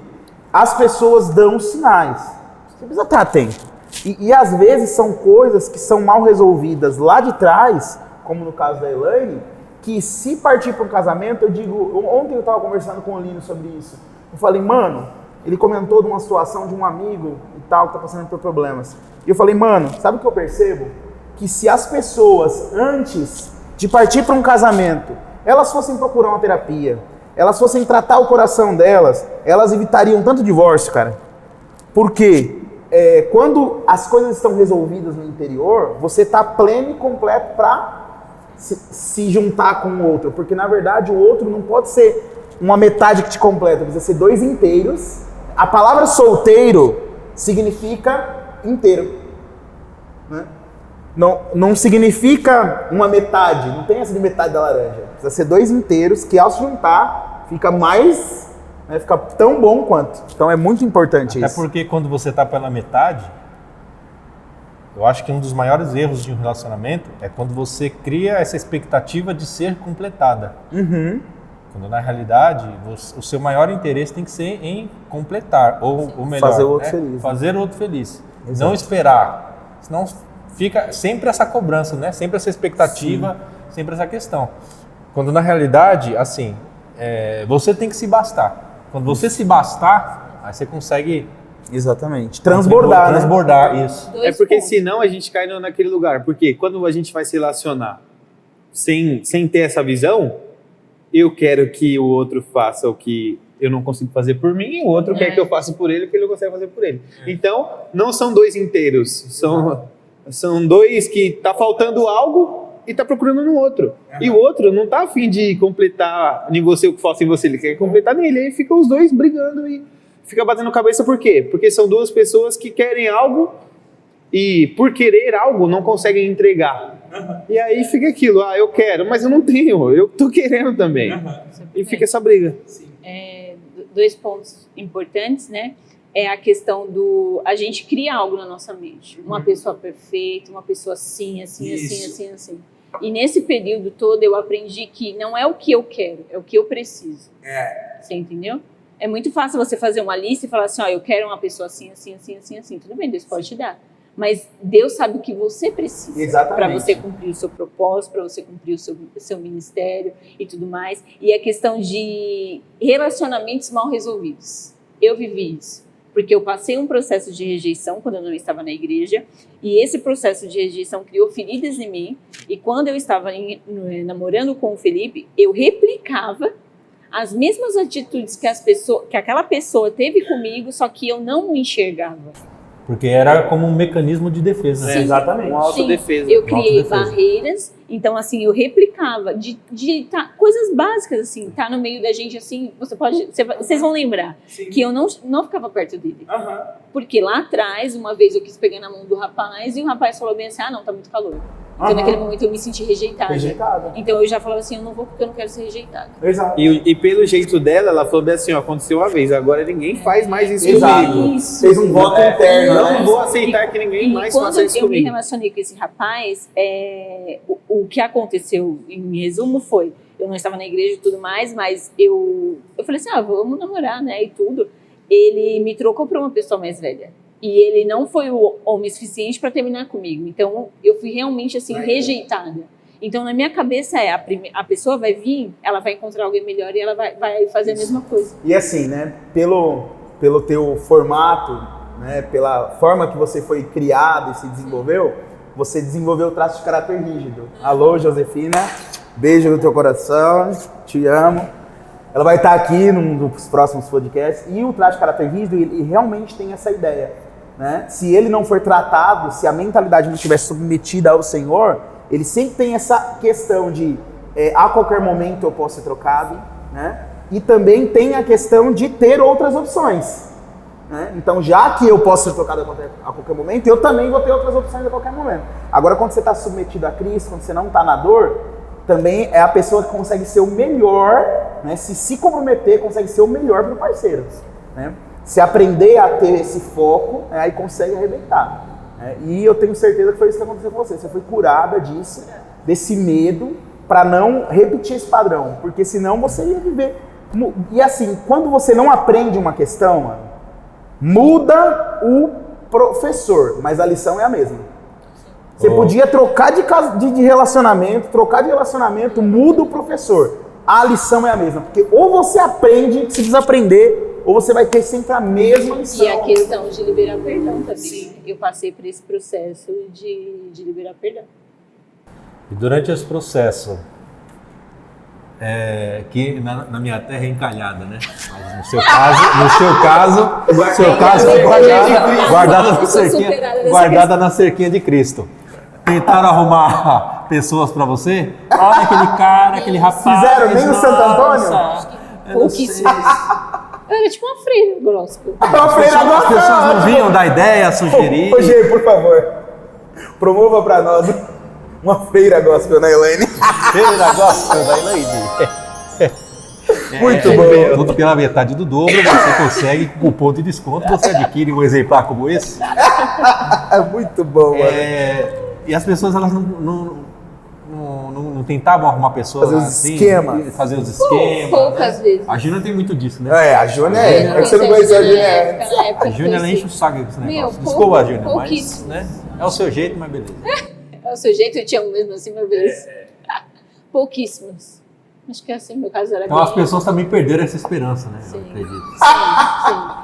As pessoas dão sinais. Você precisa estar atento. E às vezes são coisas que são mal resolvidas lá de trás, como no caso da Elaine, que se partir para um casamento, eu digo... Ontem eu estava conversando com o Lino sobre isso. Eu falei, mano, ele comentou de uma situação de um amigo e tal, que tá passando por problemas. E eu falei, mano, sabe o que eu percebo? Que se as pessoas, antes de partir para um casamento, elas fossem procurar uma terapia, elas fossem tratar o coração delas, elas evitariam tanto divórcio, cara. Porque quando as coisas estão resolvidas no interior, você tá pleno e completo para se juntar com o outro. Porque, na verdade, o outro não pode ser uma metade que te completa, precisa ser dois inteiros. A palavra solteiro significa inteiro, né? Não significa uma metade, não tem essa de metade da laranja. Precisa ser dois inteiros que ao se juntar fica mais, né, fica tão bom quanto. Então é muito importante isso. Até porque quando você está pela metade, eu acho que um dos maiores erros de um relacionamento é quando você cria essa expectativa de ser completada. Uhum. Quando na realidade o seu maior interesse tem que ser em completar, ou melhor, fazer o outro feliz. Fazer o outro feliz. Exato. Não esperar. Senão fica sempre essa cobrança, né? Sempre essa expectativa, sempre essa questão. Quando na realidade, assim, você tem que se bastar. Quando você se bastar, aí você consegue... Exatamente. Transbordar, né? Transbordar, isso. É porque senão a gente cai naquele lugar. Porque quando a gente vai se relacionar sem ter essa visão, eu quero que o outro faça o que eu não consigo fazer por mim, e o outro quer que eu faça por ele o que ele não consegue fazer por ele. Então, não são dois inteiros, são dois que tá faltando algo e tá procurando no outro. E o outro não tá a fim de completar em você o que falta em você, ele quer completar nele. Aí fica os dois brigando e fica batendo cabeça. Por quê? Porque são duas pessoas que querem algo e por querer algo não conseguem entregar. E aí fica aquilo, eu quero, mas eu não tenho, eu tô querendo também. E fica essa briga. Dois pontos importantes, né? É a questão a gente cria algo na nossa mente. Uma pessoa perfeita, uma pessoa assim. E nesse período todo eu aprendi que não é o que eu quero, é o que eu preciso. Você entendeu? É muito fácil você fazer uma lista e falar assim, eu quero uma pessoa assim. Tudo bem, Deus pode te dar. Mas Deus sabe o que você precisa para você cumprir o seu propósito, para você cumprir o seu ministério e tudo mais. E a questão de relacionamentos mal resolvidos. Eu vivi isso, porque eu passei um processo de rejeição quando eu não estava na igreja, e esse processo de rejeição criou feridas em mim, e quando eu estava namorando com o Felipe, eu replicava as mesmas atitudes que aquela pessoa teve comigo, só que eu não me enxergava. Porque era como um mecanismo de defesa. Sim, exatamente. Uma autodefesa. Eu criei barreiras, então assim, eu replicava de coisas básicas, assim, tá no meio da gente, assim, vocês vão lembrar que eu não ficava perto dele. Porque lá atrás, uma vez eu quis pegar na mão do rapaz e o rapaz falou bem assim, não, tá muito calor. Então naquele momento eu me senti rejeitada. Então eu já falava assim, eu não vou porque eu não quero ser rejeitada. Exato. E pelo jeito dela, ela falou bem assim, aconteceu uma vez, agora ninguém faz mais isso comigo. Fez um voto interno. Não vou aceitar que ninguém mais faça isso comigo. Quando eu me comigo. relacionei com esse rapaz, o que aconteceu, em resumo, foi, eu não estava na igreja e tudo mais, mas eu falei assim, vamos namorar, né, e tudo. Ele me trocou para uma pessoa mais velha. E ele não foi o homem suficiente para terminar comigo. Então, eu fui realmente, assim, rejeitada. Então, na minha cabeça a pessoa vai vir, ela vai encontrar alguém melhor e ela vai fazer a mesma coisa. E assim, né, pelo teu formato, né, pela forma que você foi criado e se desenvolveu, você desenvolveu o traço de caráter rígido. Alô, Josefina, beijo no teu coração, te amo. Ela vai estar aqui num dos próximos podcasts. E o traço de caráter rígido, ele realmente tem essa ideia, né? Se ele não for tratado, se a mentalidade não estiver submetida ao Senhor, ele sempre tem essa questão de a qualquer momento eu posso ser trocado, né? E também tem a questão de ter outras opções, né? Então, já que eu posso ser trocado a qualquer momento, eu também vou ter outras opções a qualquer momento. Agora, quando você está submetido a Cristo, quando você não está na dor, também é a pessoa que consegue ser o melhor, né? Se comprometer, consegue ser o melhor para o parceiro, né? Se aprender a ter esse foco, aí consegue arrebentar. E eu tenho certeza que foi isso que aconteceu com você. Você foi curada disso, desse medo, para não repetir esse padrão. Porque senão você ia viver. E assim, quando você não aprende uma questão, mano, muda o professor, mas a lição é a mesma. Você podia trocar de relacionamento, muda o professor. A lição é a mesma. Porque ou você aprende, se precisa aprender, ou você vai ter sempre a mesma lição. E a questão de liberar perdão também. Sim. Eu passei por esse processo de liberar perdão. E durante esse processo, que na minha terra é encalhada, né? Mas no seu caso guardada na cerquinha de Cristo. Tentaram arrumar pessoas pra você? Olha aquele cara, aquele rapaz. Fizeram nem no Santo Antônio? Pouquíssimos. Eu era tipo uma freira gospel. As pessoas não vinham dar ideia, sugerir. Ô, Gê, por favor, promova pra nós uma freira gospel, né, Elaine? Feira gospel da Elaine. Muito bom. Tudo pela metade do dobro, você consegue, com cupom de desconto, você adquire um exemplar como esse. Muito bom, mano. E as pessoas, elas não tentavam arrumar pessoas fazer os assim, esquemas. fazer os esquemas. Poucas vezes. A Júnior tem muito disso, né? A Júnior é que você não conheceu a Júnior. A Júnior, ela enche o saco desse negócio. Desculpa, Júnior, mas né, é o seu jeito, mas beleza. É o seu jeito, eu te amo mesmo assim, meu Deus. Pouquíssimos. Acho que assim, meu caso era então bem... as pessoas também perderam essa esperança, né? Sim. Eu acredito. Sim.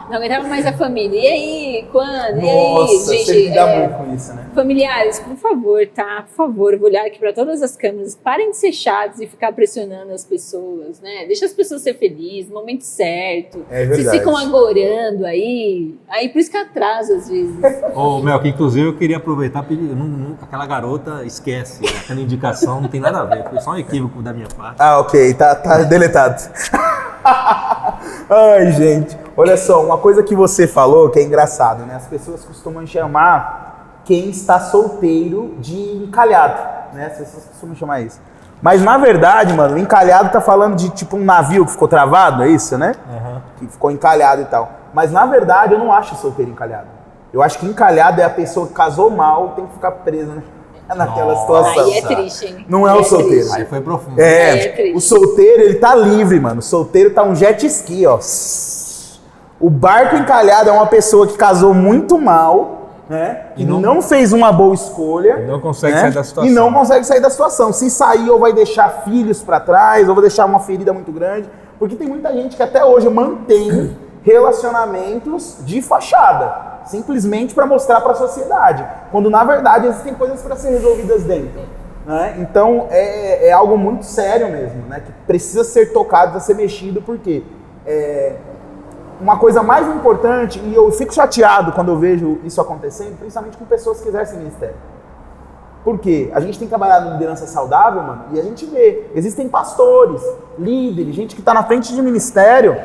Não aguentava mais a família. E aí, quando? Nossa, e aí, gente? você lida muito com isso, né? Familiares, por favor, tá? Por favor, eu vou olhar aqui para todas as câmeras. Parem de ser chatos e ficar pressionando as pessoas, né? Deixa as pessoas ser felizes, no momento certo. É verdade. Vocês ficam agorando aí por isso que atrasa às vezes. Ô, Mel, que inclusive eu queria aproveitar e pedir, aquela garota esquece, aquela indicação não tem nada a ver, foi só um equívoco da minha parte. Ok, tá deletado. Ai, gente, olha só, uma coisa que você falou que é engraçado, né? As pessoas costumam chamar quem está solteiro de encalhado, né? As pessoas costumam chamar isso. Mas na verdade, mano, encalhado tá falando de tipo um navio que ficou travado, é isso, né? Uhum. Que ficou encalhado e tal. Mas na verdade eu não acho solteiro encalhado. Eu acho que encalhado é a pessoa que casou mal, tem que ficar presa, né? Naquela situação. Aí é triste, hein? Não é o solteiro. Aí foi profundo. O solteiro, ele tá livre, mano. O solteiro tá um jet ski, ó. O barco encalhado é uma pessoa que casou muito mal, né? E não fez uma boa escolha. E não consegue né? sair da situação. E não consegue sair da situação. Se sair, ou vai deixar filhos pra trás, ou vai deixar uma ferida muito grande. Porque tem muita gente que até hoje mantém relacionamentos de fachada. Simplesmente para mostrar para a sociedade, quando na verdade existem coisas para ser resolvidas dentro, né? Então é algo muito sério mesmo, né? Que precisa ser tocado, precisa ser mexido, porque uma coisa mais importante, e eu fico chateado quando eu vejo isso acontecendo, principalmente com pessoas que exercem ministério. Por quê? A gente tem trabalhado em liderança saudável, mano, e a gente vê, existem pastores, líderes, gente que está na frente de ministério,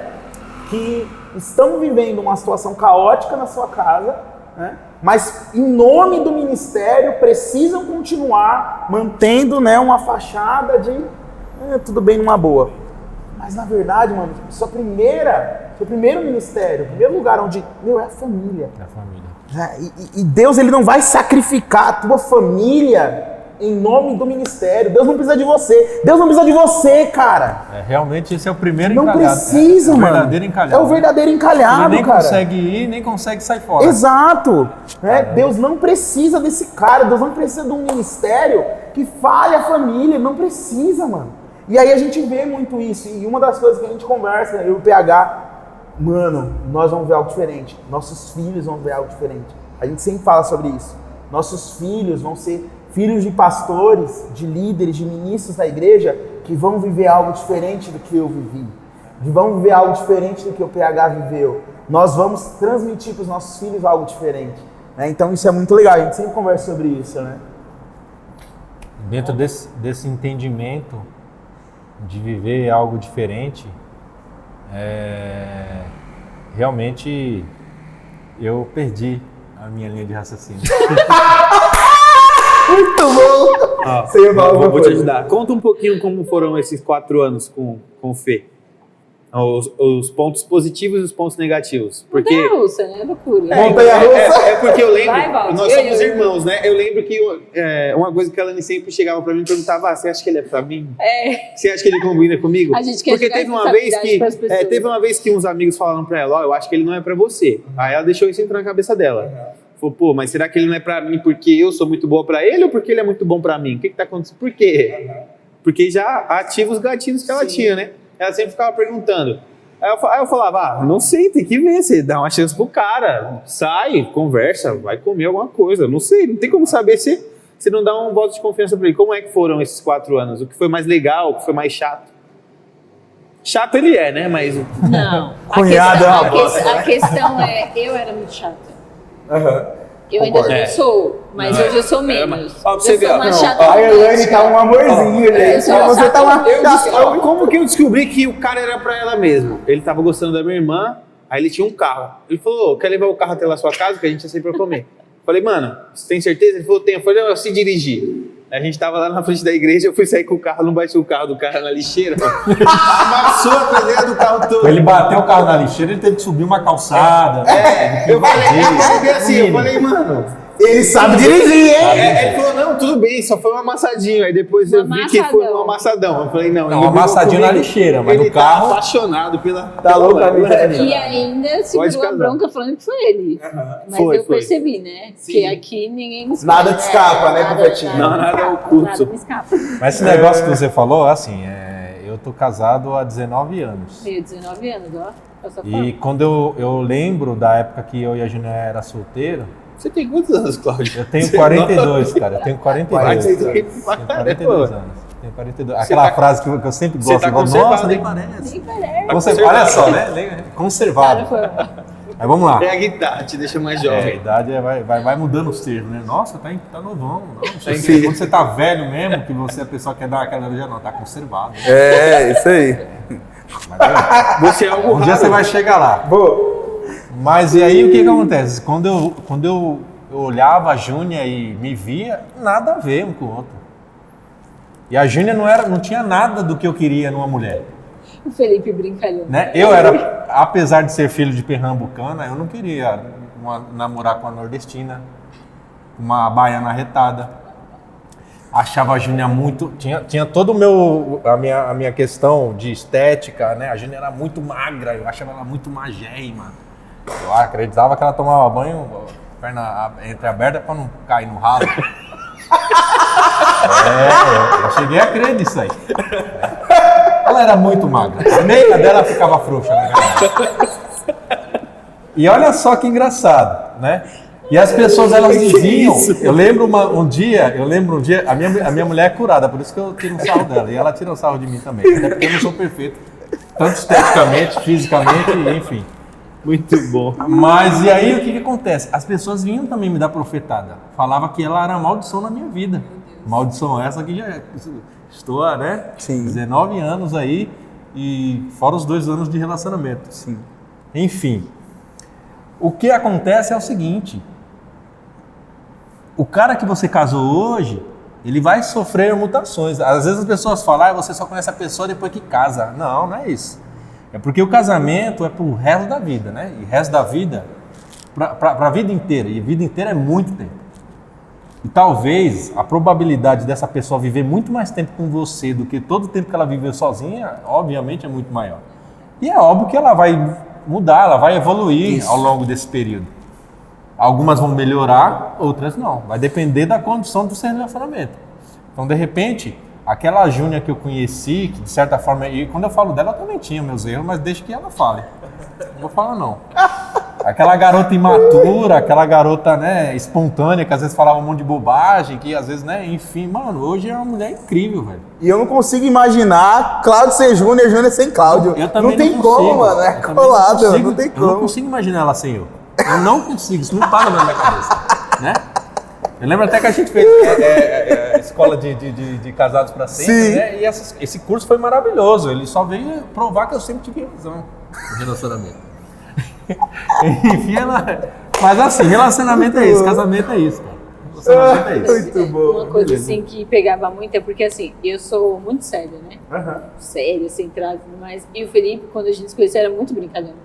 que estão vivendo uma situação caótica na sua casa, né? Mas em nome do ministério precisam continuar mantendo, né, uma fachada de tudo bem numa boa. Mas na verdade, mano, seu primeiro ministério, o primeiro lugar onde, é a família. É a família. E Deus, ele não vai sacrificar a tua família em nome do ministério. Deus não precisa de você. Deus não precisa de você, cara. Realmente esse é o primeiro Não encalhado. precisa, é o mano. verdadeiro encalhado. É o verdadeiro encalhado, Ele nem cara. consegue ir, nem consegue sair fora. Exato. Né? Deus não precisa desse cara. Deus não precisa de um ministério que fale a família. Não precisa, mano. E aí a gente vê muito isso. E uma das coisas que a gente conversa, eu e o PH, mano, nós vamos ver algo diferente. Nossos filhos vão ver algo diferente. A gente sempre fala sobre isso. Nossos filhos vão ser filhos de pastores, de líderes, de ministros da igreja que vão viver algo diferente do que eu vivi. Que vão viver algo diferente do que o PH viveu. Nós vamos transmitir para os nossos filhos algo diferente. Né? Então isso é muito legal. A gente sempre conversa sobre isso, né? Dentro desse entendimento de viver algo diferente, realmente eu perdi a minha linha de raciocínio. Muito bom! Você ia falar alguma Vou te coisa? ajudar. Conta um pouquinho como foram esses 4 anos com o Fê. Os pontos positivos e os pontos negativos. Porque Montanha-russa, né? Loucura. é porque eu lembro, Vai, Valdir. nós somos irmãos, né? Eu lembro que uma coisa que a Elane sempre chegava pra mim e perguntava, você acha que ele é pra mim? Você acha que ele combina comigo? A gente quer Porque jogar teve uma vez responsabilidade pras pessoas. teve uma vez que uns amigos falaram pra ela, eu acho que ele não é pra você. Aí ela deixou isso entrar na cabeça dela. Falou, pô, mas será que ele não é pra mim porque eu sou muito boa pra ele ou porque ele é muito bom pra mim? O que tá acontecendo? Por quê? Porque já ativa os gatilhos que ela tinha, né? Ela sempre ficava perguntando. Aí eu falava, não sei, tem que ver, você dá uma chance pro cara, sai, conversa, vai comer alguma coisa, não sei, não tem como saber se não dá um voto de confiança pra ele. Como é que foram esses 4 anos? O que foi mais legal, o que foi mais chato? Chato ele é, né? Mas Não. Cunhado é uma A questão é, eu era muito chata. Aham. Eu ainda Concordo. não sou, mas hoje eu sou menos. Ó, pra você Eu ver, sou ó. uma Não, chata A Elane romântica. tá um amorzinho, gente. sou uma Você tá uma chata. Como que eu descobri que o cara era pra ela mesmo? Ele tava gostando da minha irmã, aí ele tinha um carro. Ele falou, quer levar o carro até lá sua casa que a gente ia sair pra comer? Falei, mano, você tem certeza? Ele falou, tenho. Eu falei, não, eu sei dirigir. A gente tava lá na frente da igreja, eu fui sair com o carro, não bati o carro do cara na lixeira. Amassou a traseira do carro todo. Ele bateu o carro na lixeira, ele teve que subir uma calçada. Eu falei assim, eu falei, mano... Ele sabe dirigir, hein? Ele falou, não, tudo bem, só foi um amassadinho. Aí depois eu vi que foi um amassadão. Eu falei, não, Não, ele um amassadinho brigou na comigo. lixeira, mas ele no carro... tá apaixonado pela... Tá loucamente. E ainda segurou a casar. bronca falando que foi ele. Mas Foi. eu percebi, né? Sim. Que aqui ninguém me escapa. Nada te escapa, né, Pipetinho? Não, nada é oculto. Nada me escapa. Mas esse negócio que você falou, assim, eu tô casado há 19 anos. Tenho 19 anos, ó. Eu só E falo. quando eu lembro da época que eu e a Júnia era solteiro, Você tem quantos anos, Cláudio? eu tenho 42, cara. Eu tenho 42. Eu tenho 42 anos. Tenho 42. Aquela frase que eu sempre Você gosto. tá eu falo, conservado, nossa, nem hein? parece. Nem parece. Olha só, né? Conservado. Cara, foi. Mas vamos lá. É a guitarra, te deixa mais A jovem. idade vai mudando os termos, né? Nossa, tá novão. Não, Sim. quando você tá velho mesmo, que a pessoa quer dar aquela energia, não, tá conservado. É, isso aí. Mas, Você é algo um dia raro. você vai chegar lá. Vou. Mas e aí o que acontece? Quando eu olhava a Júnia e me via, nada a ver um com o outro. E a Júnia não tinha nada do que eu queria numa mulher. O Felipe brincalhão. Né? Eu era, apesar de ser filho de pernambucana, eu não queria namorar com uma nordestina, uma baiana arretada. Achava a Júnia muito... Tinha todo a minha questão de estética, né? A Júnia era muito magra, eu achava ela muito magérrima. Eu acreditava que ela tomava banho, perna entreaberta, para não cair no ralo. Eu cheguei a crer nisso aí. Ela era muito magra. A meia dela ficava frouxa, na verdade. E olha só que engraçado, né? E as pessoas, elas diziam... Eu lembro um dia, a minha mulher é curada, por isso que eu tiro um sarro dela. E ela tira um sarro de mim também. Até porque eu não sou perfeito. Tanto esteticamente, fisicamente, enfim. Muito bom. Mas e aí o que acontece? As pessoas vinham também me dar profetada. Falava que ela era maldição na minha vida. Maldição essa que já estou há, né? Sim. 19 anos aí e fora os 2 anos de relacionamento. Sim. Enfim, o que acontece é o seguinte: o cara que você casou hoje, ele vai sofrer mutações. Às vezes as pessoas falam, você só conhece a pessoa depois que casa. Não, não é isso. É porque o casamento é pro resto da vida, né? E resto da vida, pra vida inteira. E vida inteira é muito tempo. E talvez a probabilidade dessa pessoa viver muito mais tempo com você do que todo o tempo que ela viveu sozinha, obviamente, é muito maior. E é óbvio que ela vai mudar, ela vai evoluir ao longo desse período. Algumas vão melhorar, outras não. Vai depender da condição do seu relacionamento. Então, de repente, aquela Júnia que eu conheci, que de certa forma, e quando eu falo dela, eu também tinha meus erros, mas deixa que ela fale. Não vou falar não. Aquela garota imatura, aquela garota, né, espontânea, que às vezes falava um monte de bobagem, que às vezes, né, enfim, mano, hoje é uma mulher incrível, velho. E eu não consigo imaginar Cláudio sem Júnior e Júnior sem Cláudio. Eu também não tem não consigo. como, mano, é colado, não tem como. Eu não consigo imaginar ela sem eu. Eu não consigo, isso não para na minha cabeça, né? Eu lembro até que a gente fez escola de casados para sempre, Sim. né? E esse curso foi maravilhoso. Ele só veio provar que eu sempre tive razão no relacionamento. Enfim, mas assim, relacionamento é isso, casamento é isso, cara. Relacionamento é isso. Muito bom. Uma coisa assim que pegava muito é porque assim, eu sou muito séria, né? Aham. Séria, centrada e tudo mais. E o Felipe, quando a gente se conheceu, era muito brincadeira.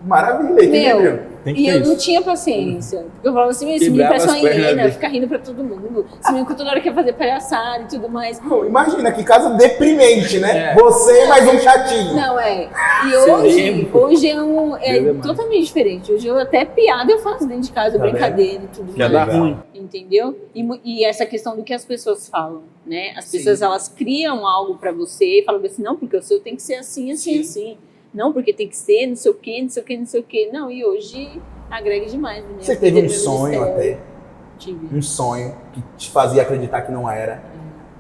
Maravilha, equilíbrio. Tem que E ter eu não isso. tinha paciência. Porque eu falava assim, esse menino Quebrava parece uma as pernas hiena, dele. fica rindo pra todo mundo. Esse menino toda hora quer fazer palhaçada e tudo mais. Pô, imagina, que casa deprimente, né? É. Você mais um chatinho. Não, é. E Você hoje é Deus é mais. totalmente diferente. Hoje eu até piada eu faço dentro de casa, Tá brincadeira e tudo Já mais. dá ruim. Entendeu? E essa questão do que as pessoas falam, né? As pessoas, elas criam algo pra você e falam assim, não, porque o seu tem que ser assim, assim, assim. Não, porque tem que ser não sei o quê, não sei o quê, não sei o quê. Não, e hoje agrega demais, né? Você teve um sonho até, Tive. um sonho que te fazia acreditar que não era.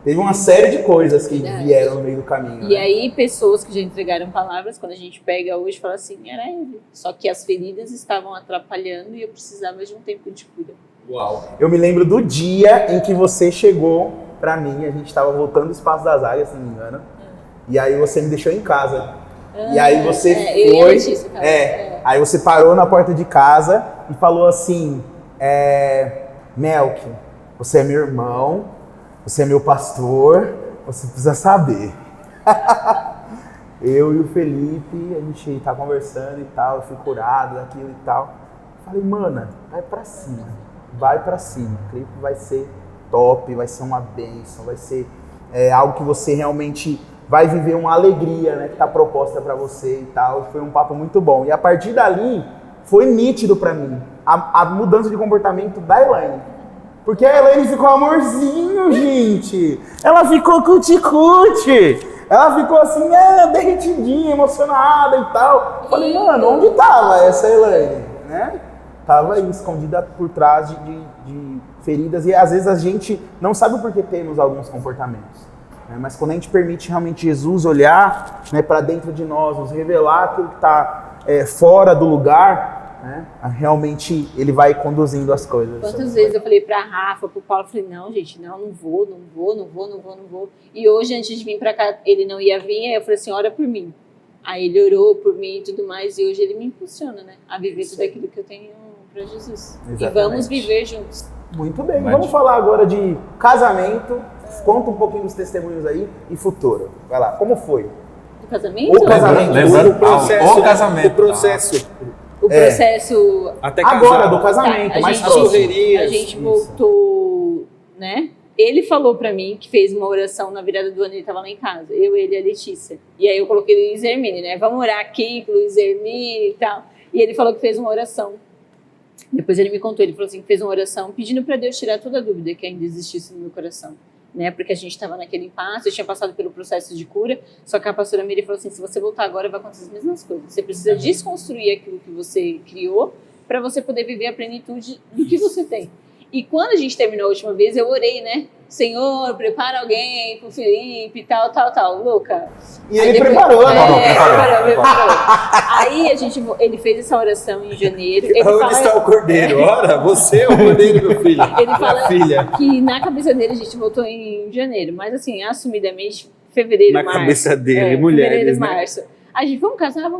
Teve uma série de coisas que Verdade. vieram no meio do caminho. E né? aí, pessoas que já entregaram palavras, quando a gente pega hoje, fala assim, era ele. Só que as feridas estavam atrapalhando e eu precisava de um tempo de cura. Uau. Eu me lembro do dia em que você chegou pra mim, a gente tava voltando do Espaço das Águias, se não me engano. E aí você me deixou em casa. E aí você eu e a foi. Letícia, cara. Aí você parou na porta de casa e falou assim: Melk, você é meu irmão, você é meu pastor, você precisa saber. Eu e o Felipe, a gente tá conversando e tal, eu fui curado daquilo e tal. Falei, mana, vai pra cima, vai pra cima. O clipe vai ser top, vai ser uma bênção, vai ser algo que você realmente vai viver uma alegria, né, que tá proposta pra você e tal. Foi um papo muito bom. E a partir dali, foi nítido pra mim a mudança de comportamento da Elaine. Porque a Elaine ficou amorzinho, gente. Ela ficou cuti-cuti. Ela ficou assim, derretidinha, emocionada e tal. Eu falei, mano, onde tava essa Elaine? Né? Tava aí, escondida por trás de feridas. E às vezes a gente não sabe o porquê temos alguns comportamentos. Mas quando a gente permite realmente Jesus olhar, né, para dentro de nós, nos revelar aquilo que está fora do lugar, né, realmente ele vai conduzindo as coisas. Quantas vezes eu falei pra Rafa, pro Paulo, eu falei, não, gente, não vou. E hoje, antes de vir pra cá, ele não ia vir, aí eu falei assim, ora por mim. Aí ele orou por mim e tudo mais, e hoje ele me impulsiona, né, a viver tudo aquilo que eu tenho pra Jesus. Exatamente. E vamos viver juntos. Muito bem, vamos falar agora de casamento. Conta um pouquinho dos testemunhos aí e futuro. Vai lá, como foi? Do casamento? O casamento. Lembrando, O processo, o casamento. O processo. O processo... Até casar. Agora, do casamento, Tá, mais a próximo. correria. A gente voltou, né? Ele falou pra mim que fez uma oração na virada do ano, ele tava lá em casa. Eu, ele e a Letícia. E aí eu coloquei o Luiz Hermine, né? Vamos orar aqui com o Luiz Hermine e tal. E ele falou que fez uma oração. Depois ele me contou, ele falou assim, que fez uma oração pedindo pra Deus tirar toda a dúvida que ainda existisse no meu coração. Né, porque a gente estava naquele impasse, eu tinha passado pelo processo de cura, só que a pastora Miri falou assim, se você voltar agora vai acontecer as mesmas coisas, você precisa desconstruir aquilo que você criou para você poder viver a plenitude do que você tem. E quando a gente terminou a última vez, eu orei, né, Senhor, prepara alguém pro Felipe, tal, Luca. E ele preparou, né? Preparou. Aí ele fez essa oração em janeiro. Ele Onde fala, está o cordeiro? Ora, você é o cordeiro, meu filho. ele fala filha. que na cabeça dele a gente voltou em janeiro, mas assim, assumidamente, fevereiro, Na março. cabeça dele, mulheres, fevereiro, né? março. A gente, vamos casar.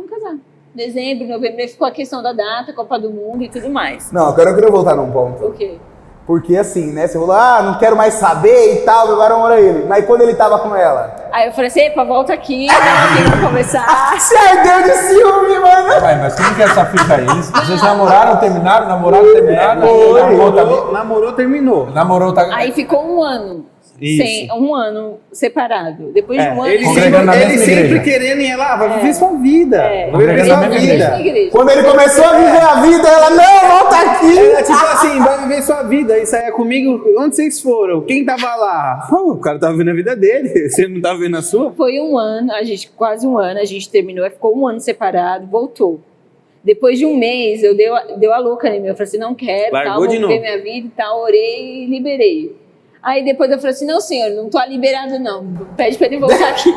Dezembro, novembro, aí ficou a questão da data, Copa do Mundo e tudo mais. Não, agora eu quero voltar num ponto. O quê? Porque assim, né? Você falou, não quero mais saber e tal, agora mora ele. Mas quando ele tava com ela? Aí eu falei assim, epa, volta aqui, vamos aqui pra conversar. Você ardeu de ciúme, mano. Ué, mas como que é essa fita aí? Vocês namoraram, terminaram? Namoraram, terminaram? Namorou, terminou. Namorou, tá... Aí ficou um ano. Isso. Um ano separado. Depois de um ano, Ele Congregando na sempre, mesma igreja. querendo ir lá, vai viver sua vida. Vai viver Congregando sua na mesma vida. igreja. Quando ele começou a viver a vida, ela, não, volta aqui. É tipo assim, vai viver sua vida. Aí saia comigo, onde vocês foram? Quem tava lá? Pô, o cara tava vivendo a vida dele, você não tava vendo a sua? foi um ano, quase um ano, a gente terminou, ficou um ano separado, voltou. Depois de um mês, deu a louca em mim. Eu falei assim, não quero, Largou tal, vou de viver novo. minha vida e tal, orei e liberei. Aí depois eu falei assim, não senhor, não tô liberado não, pede pra ele voltar aqui.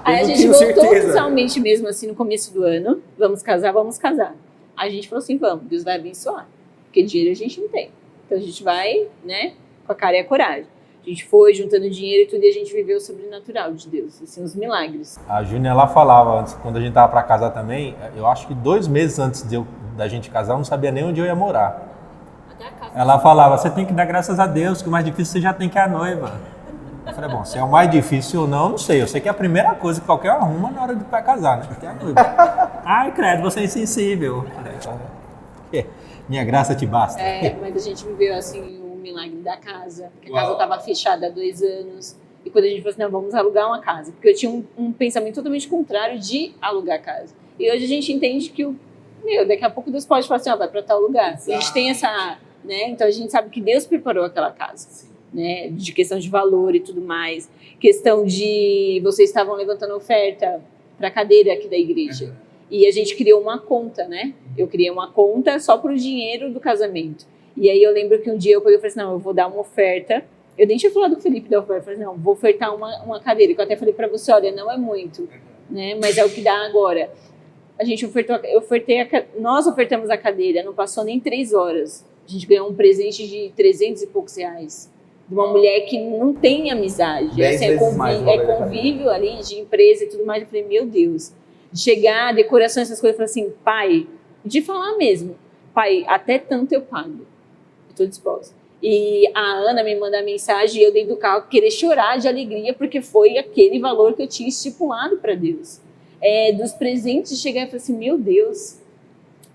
Aí a Eu gente tenho voltou certeza. oficialmente mesmo assim no começo do ano, vamos casar. Aí a gente falou assim, vamos, Deus vai abençoar, porque dinheiro a gente não tem. Então a gente vai, né, com a cara e a coragem. A gente foi juntando dinheiro e tudo, e a gente viveu o sobrenatural de Deus, assim, os milagres. A Júnia, ela falava antes, quando a gente tava pra casar também, eu acho que 2 meses antes da gente casar, eu não sabia nem onde eu ia morar. Ela falava, você tem que dar graças a Deus, que o mais difícil você já tem que é a noiva. Eu falei, bom, se é o mais difícil ou não, não sei. Eu sei que é a primeira coisa que qualquer um arruma na hora de vai casar, né? Que é a noiva. Ai, credo, você é insensível. Minha graça te basta. Mas a gente viveu, assim, o milagre da casa, porque a casa estava fechada há 2 anos. E quando a gente falou assim, não, vamos alugar uma casa. Porque eu tinha um pensamento totalmente contrário de alugar casa. E hoje a gente entende que, daqui a pouco Deus pode falar assim, vai para tal lugar. A gente tem essa, né? Então a gente sabe que Deus preparou aquela casa. Né? De questão de valor e tudo mais. Questão de, vocês estavam levantando oferta para a cadeira aqui da igreja. E a gente criou uma conta, né? Eu criei uma conta só para o dinheiro do casamento. E aí eu lembro que um dia eu falei assim, não, eu vou dar uma oferta. Eu nem tinha falado do Felipe da oferta. Eu falei, não, vou ofertar uma cadeira. Que eu até falei para você, olha, não é muito, né? Mas é o que dá agora. A gente nós ofertamos a cadeira, não passou nem 3 horas. A gente ganhou um presente de 300 e poucos reais. De uma mulher que não tem amizade. 10 Assim, vezes mais o valor da convívio ali de empresa e tudo mais. Eu falei, meu Deus. De chegar, decoração, essas coisas. Eu falei assim, pai, de falar mesmo. Pai, até tanto eu pago. Estou disposta. E a Ana me manda mensagem e eu dentro do carro querer chorar de alegria porque foi aquele valor que eu tinha estipulado para Deus. Dos presentes, chegar e falar assim, meu Deus.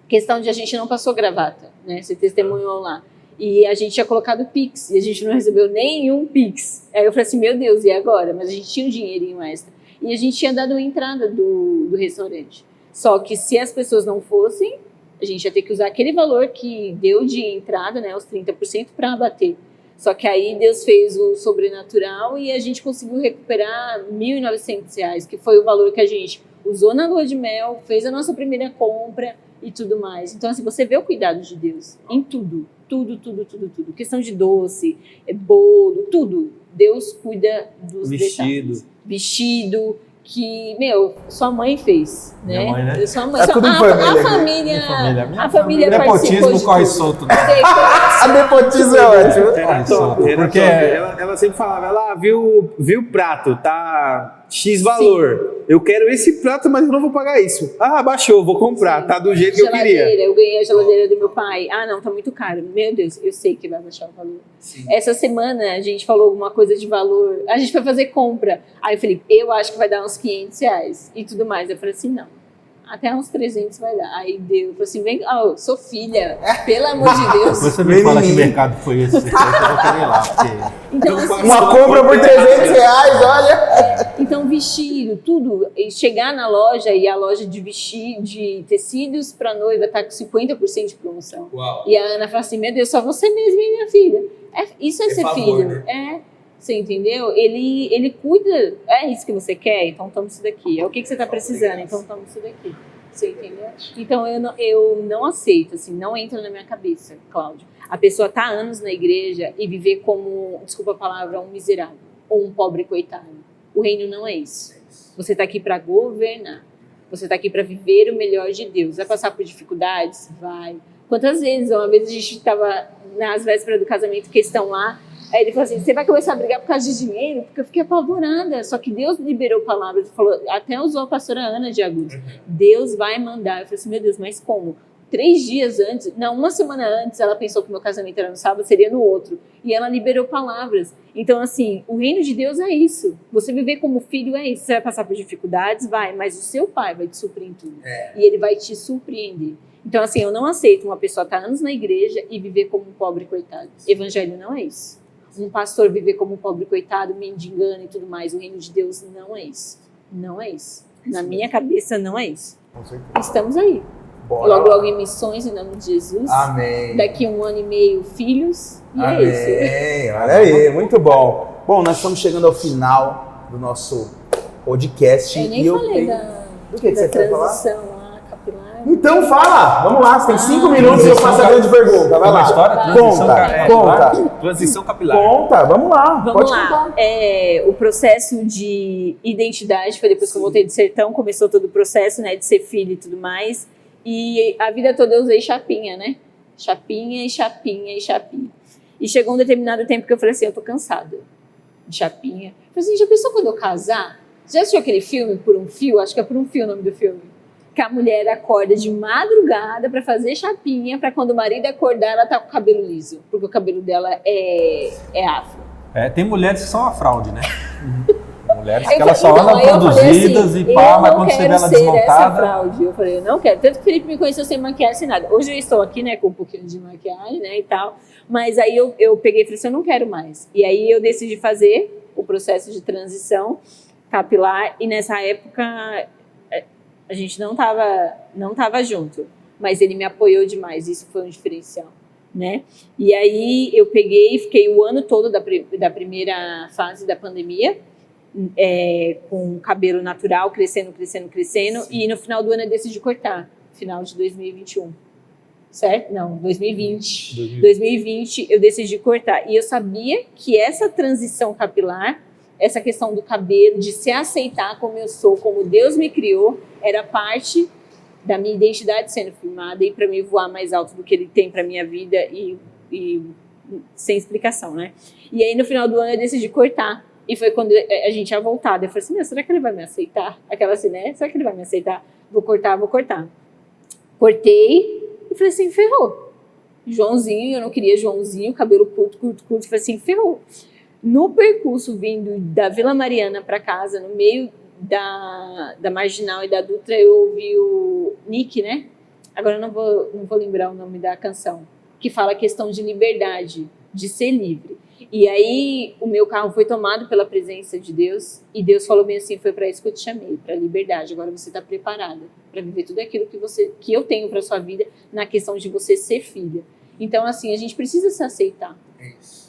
Questão de a gente não passou gravata, né? Você testemunhou lá. E a gente tinha colocado Pix e a gente não recebeu nenhum Pix. Aí eu falei assim, meu Deus, e agora? Mas a gente tinha um dinheirinho extra. E a gente tinha dado a entrada do restaurante. Só que se as pessoas não fossem, a gente ia ter que usar aquele valor que deu de entrada, né, os 30%, para abater. Só que aí Deus fez o sobrenatural e a gente conseguiu recuperar R$ 1.900, que foi o valor que a gente usou na lua de mel, fez a nossa primeira compra e tudo mais. Então, assim, você vê o cuidado de Deus em tudo. Tudo. Questão de doce, bolo, tudo. Deus cuida dos detalhes. Vestido, que, sua mãe fez, né? Minha mãe, né? Sua mãe, Tudo a família. família participou Nepotismo de corre tudo. solto, né? A nepotismo é ótimo. Era top, Porque- Ela sempre falava, ela viu o prato, tá X valor. Eu quero esse prato, mas eu não vou pagar isso. Ah, baixou, vou comprar, tá do jeito que eu queria. Eu ganhei a geladeira do meu pai. Ah, não, tá muito caro. Meu Deus, eu sei que vai baixar o valor. Essa semana a gente falou alguma coisa de valor. A gente foi fazer compra. Aí eu falei, eu acho que vai dar uns R$ 500 e tudo mais. Eu falei assim, não. Até uns 300 vai dar. Aí deu. Eu falei assim, vem, sou filha. Pelo amor de Deus. Você me fala que mercado foi esse, que eu vou querer ir lá. Porque... Então, assim, Uma compra por R$ 300, olha. então, vestido, tudo. E chegar na loja e a loja de vestido, de tecidos para noiva tá com 50% de promoção. Uau. E a Ana fala assim, meu Deus, só você mesma e minha filha. Isso é ser favor, filho. né? Você entendeu? Ele cuida. É isso que você quer? Então toma isso daqui. É o que você tá precisando? Então toma isso daqui. Você entendeu? Então eu não aceito, assim, não entra na minha cabeça, Cláudio. A pessoa tá há anos na igreja e viver como, desculpa a palavra, um miserável ou um pobre coitado. O reino não é isso. Você tá aqui para governar. Você está aqui para viver o melhor de Deus. Vai passar por dificuldades? Vai. Quantas vezes? Uma vez a gente estava nas vésperas do casamento, questão lá, aí ele falou assim, você vai começar a brigar por causa de dinheiro? Porque eu fiquei apavorada. Só que Deus liberou palavras, falou, até usou a pastora Ana de Agudos. Deus vai mandar. Eu falei assim, meu Deus, mas como? 3 dias antes, não, uma semana antes, ela pensou que meu casamento era no sábado, seria no outro. E ela liberou palavras. Então, assim, o reino de Deus é isso. Você viver como filho é isso. Você vai passar por dificuldades? Vai, mas o seu pai vai te suprir em tudo. E ele vai te surpreender. Então, assim, eu não aceito uma pessoa estar anos na igreja e viver como um pobre coitado. Evangelho não é isso. Um pastor viver como um pobre coitado, mendigando e tudo mais. O reino de Deus não é isso. Não é isso. Na minha cabeça, não é isso. Com certeza. Estamos aí. Bora Logo, lá. logo em missões, em nome de Jesus. Amém. Daqui 1 ano e meio, filhos. E Amém. é isso. Olha aí, muito bom. Bom, nós estamos chegando ao final do nosso podcast. Eu nem e falei tenho- Do que da você quer falar? transição lá, capilar. Então fala, vamos lá, você tem 5 minutos e eu faço a grande pergunta. Vai Uma lá. história? Transição Conta. Transição capilar. Conta, vamos lá. Vamos pode lá. contar. O processo de identidade foi depois que eu voltei do sertão, começou todo o processo, né, de ser filho e tudo mais. E a vida toda eu usei chapinha, né? Chapinha e chapinha e chapinha. E chegou um determinado tempo que eu falei assim, eu tô cansada de chapinha. Eu falei assim, já pensou quando eu casar? Já assistiu aquele filme Por um Fio? Acho que é Por um Fio o nome do filme. Que a mulher acorda de madrugada pra fazer chapinha, pra quando o marido acordar, ela tá com o cabelo liso. Porque o cabelo dela é afro. Tem mulheres que são a fraude, né? Mulheres Eu que elas só falei, andam aí eu falei produzidas assim, e pá, eu mas não quando você vê quero ela ser essa desmontada... fraude. Eu falei, eu não quero. Tanto que o Felipe me conheceu sem maquiagem, sem nada. Hoje eu estou aqui, né, com um pouquinho de maquiagem, né, e tal. Mas aí eu peguei e falei assim, eu não quero mais. E aí eu decidi fazer o processo de transição capilar. E nessa época a gente não tava junto. Mas ele me apoiou demais. Isso foi um diferencial, né? E aí eu peguei e fiquei o ano todo da primeira fase da pandemia, com cabelo natural, crescendo. Sim. E no final do ano eu decidi cortar, final de 2021. Certo? Não, 2020. 2020 eu decidi cortar. E eu sabia que essa transição capilar, essa questão do cabelo, de se aceitar como eu sou, como Deus me criou, era parte da minha identidade sendo firmada e para mim voar mais alto do que ele tem para minha vida e sem explicação, né? E aí no final do ano eu decidi cortar. E foi quando a gente ia voltar. Eu falei assim, será que ele vai me aceitar? Aquela assim, né? Será que ele vai me aceitar? Vou cortar. Cortei e falei assim, ferrou. Joãozinho, eu não queria Joãozinho, cabelo curto. Falei assim, ferrou. No percurso vindo da Vila Mariana para casa, no meio da Marginal e da Dutra, eu ouvi o Nick, né? Agora eu não vou lembrar o nome da canção. Que fala a questão de liberdade, de ser livre. E aí o meu carro foi tomado pela presença de Deus e Deus falou bem assim, foi para isso que eu te chamei, para liberdade. Agora você está preparada para viver tudo aquilo que eu tenho para sua vida na questão de você ser filha. Então assim, a gente precisa se aceitar,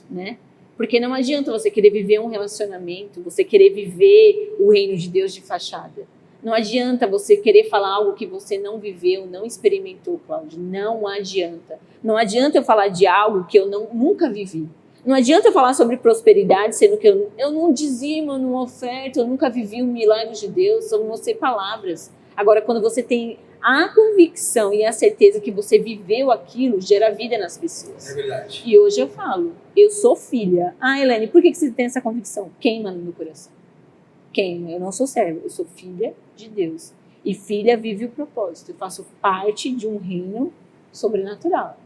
né? Porque não adianta você querer viver um relacionamento, você querer viver o reino de Deus de fachada. Não adianta você querer falar algo que você não viveu, não experimentou, Cláudia. Não adianta. Não adianta eu falar de algo que eu nunca vivi. Não adianta eu falar sobre prosperidade, sendo que eu não dizimo, eu não oferto, eu nunca vivi um milagre de Deus, são você palavras. Agora, quando você tem a convicção e a certeza que você viveu aquilo, gera vida nas pessoas. É verdade. E hoje eu falo, eu sou filha. Ah, Helene, por que você tem essa convicção? Queima no meu coração. Queima, eu não sou serva, eu sou filha de Deus. E filha vive o propósito, eu faço parte de um reino sobrenatural.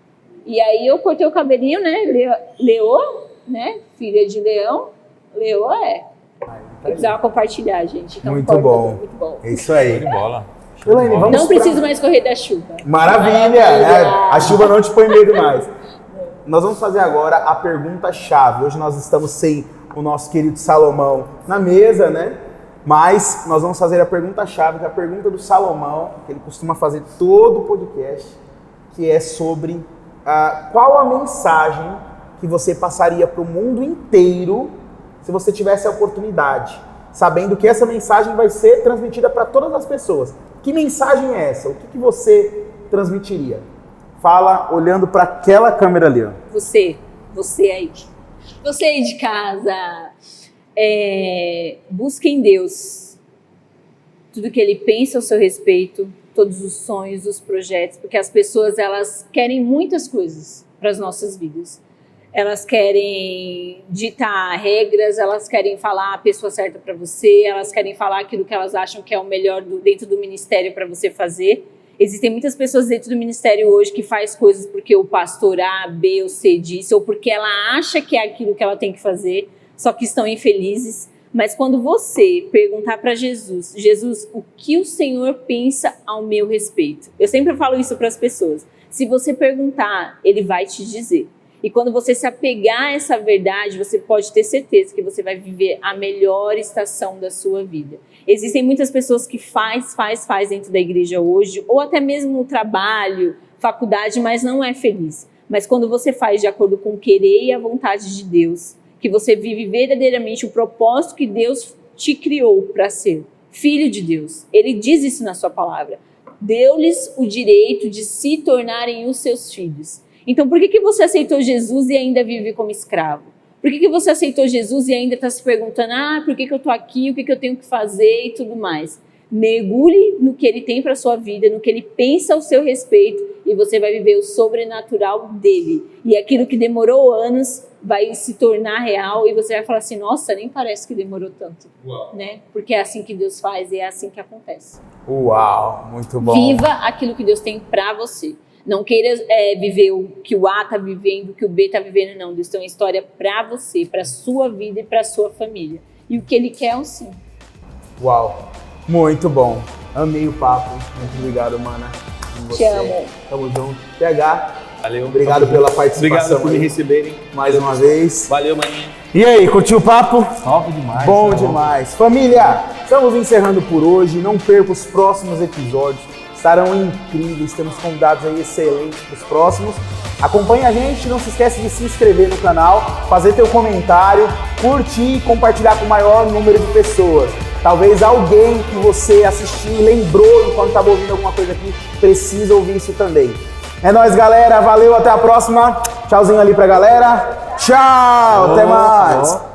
E aí eu cortei o cabelinho, né? Leô, né? Filha de leão. Leô eu precisava compartilhar, gente. Então, Muito corta, bom. muito bom. É isso aí. Show de bola. Helene, vamos Não preciso mais correr da chuva. Maravilha, né? A chuva não te põe medo mais. Nós vamos fazer agora a pergunta-chave. Hoje nós estamos sem o nosso querido Salomão na mesa, né? Mas nós vamos fazer a pergunta-chave, que é a pergunta do Salomão, que ele costuma fazer todo o podcast, que é sobre qual a mensagem que você passaria para o mundo inteiro se você tivesse a oportunidade, sabendo que essa mensagem vai ser transmitida para todas as pessoas. Que mensagem é essa? O que você transmitiria? Fala olhando para aquela câmera ali. Ó. Você aí. Você aí de casa, busque em Deus tudo que Ele pensa ao seu respeito, todos os sonhos, os projetos, porque as pessoas, elas querem muitas coisas para as nossas vidas. Elas querem ditar regras, elas querem falar a pessoa certa para você, elas querem falar aquilo que elas acham que é o melhor dentro do ministério para você fazer. Existem muitas pessoas dentro do ministério hoje que faz coisas porque o pastor A, B ou C disse, ou porque ela acha que é aquilo que ela tem que fazer, só que estão infelizes. Mas quando você perguntar para Jesus, Jesus, o que o Senhor pensa ao meu respeito? Eu sempre falo isso para as pessoas. Se você perguntar, Ele vai te dizer. E quando você se apegar a essa verdade, você pode ter certeza que você vai viver a melhor estação da sua vida. Existem muitas pessoas que faz dentro da igreja hoje, ou até mesmo no trabalho, faculdade, mas não é feliz. Mas quando você faz de acordo com o querer e a vontade de Deus, que você vive verdadeiramente o propósito que Deus te criou para ser, filho de Deus. Ele diz isso na sua palavra. Deu-lhes o direito de se tornarem os seus filhos. Então, por que você aceitou Jesus e ainda vive como escravo? Por que você aceitou Jesus e ainda está se perguntando, por que eu estou aqui, o que eu tenho que fazer e tudo mais? Mergulhe no que Ele tem para a sua vida, no que Ele pensa ao seu respeito, e você vai viver o sobrenatural dEle. E aquilo que demorou anos vai se tornar real, e você vai falar assim, nossa, nem parece que demorou tanto. Uau. Né? Porque é assim que Deus faz e é assim que acontece. Uau, muito bom. Viva aquilo que Deus tem para você. Não queira viver o que o A está vivendo, o que o B está vivendo, não. Deus tem uma história para você, para sua vida e para sua família. E o que Ele quer é um sim. Uau, muito bom. Amei o papo. Muito obrigado, mana. Te amo. Tamo junto. PH, Valeu. obrigado pela participação. Obrigado por me aí, receberem. mais uma vez. Valeu, maninha. E aí, curtiu o papo? Top demais. Bom tá demais. Família, estamos encerrando por hoje. Não perca os próximos episódios. Estarão incríveis. Temos convidados aí excelentes para os próximos. Acompanhe a gente. Não se esquece de se inscrever no canal, fazer teu comentário, curtir e compartilhar com o maior número de pessoas. Talvez alguém que você assistiu e lembrou enquanto estava ouvindo alguma coisa aqui, precisa ouvir isso também. É nóis, galera. Valeu, até a próxima. Tchauzinho ali pra galera. Tchau, até mais.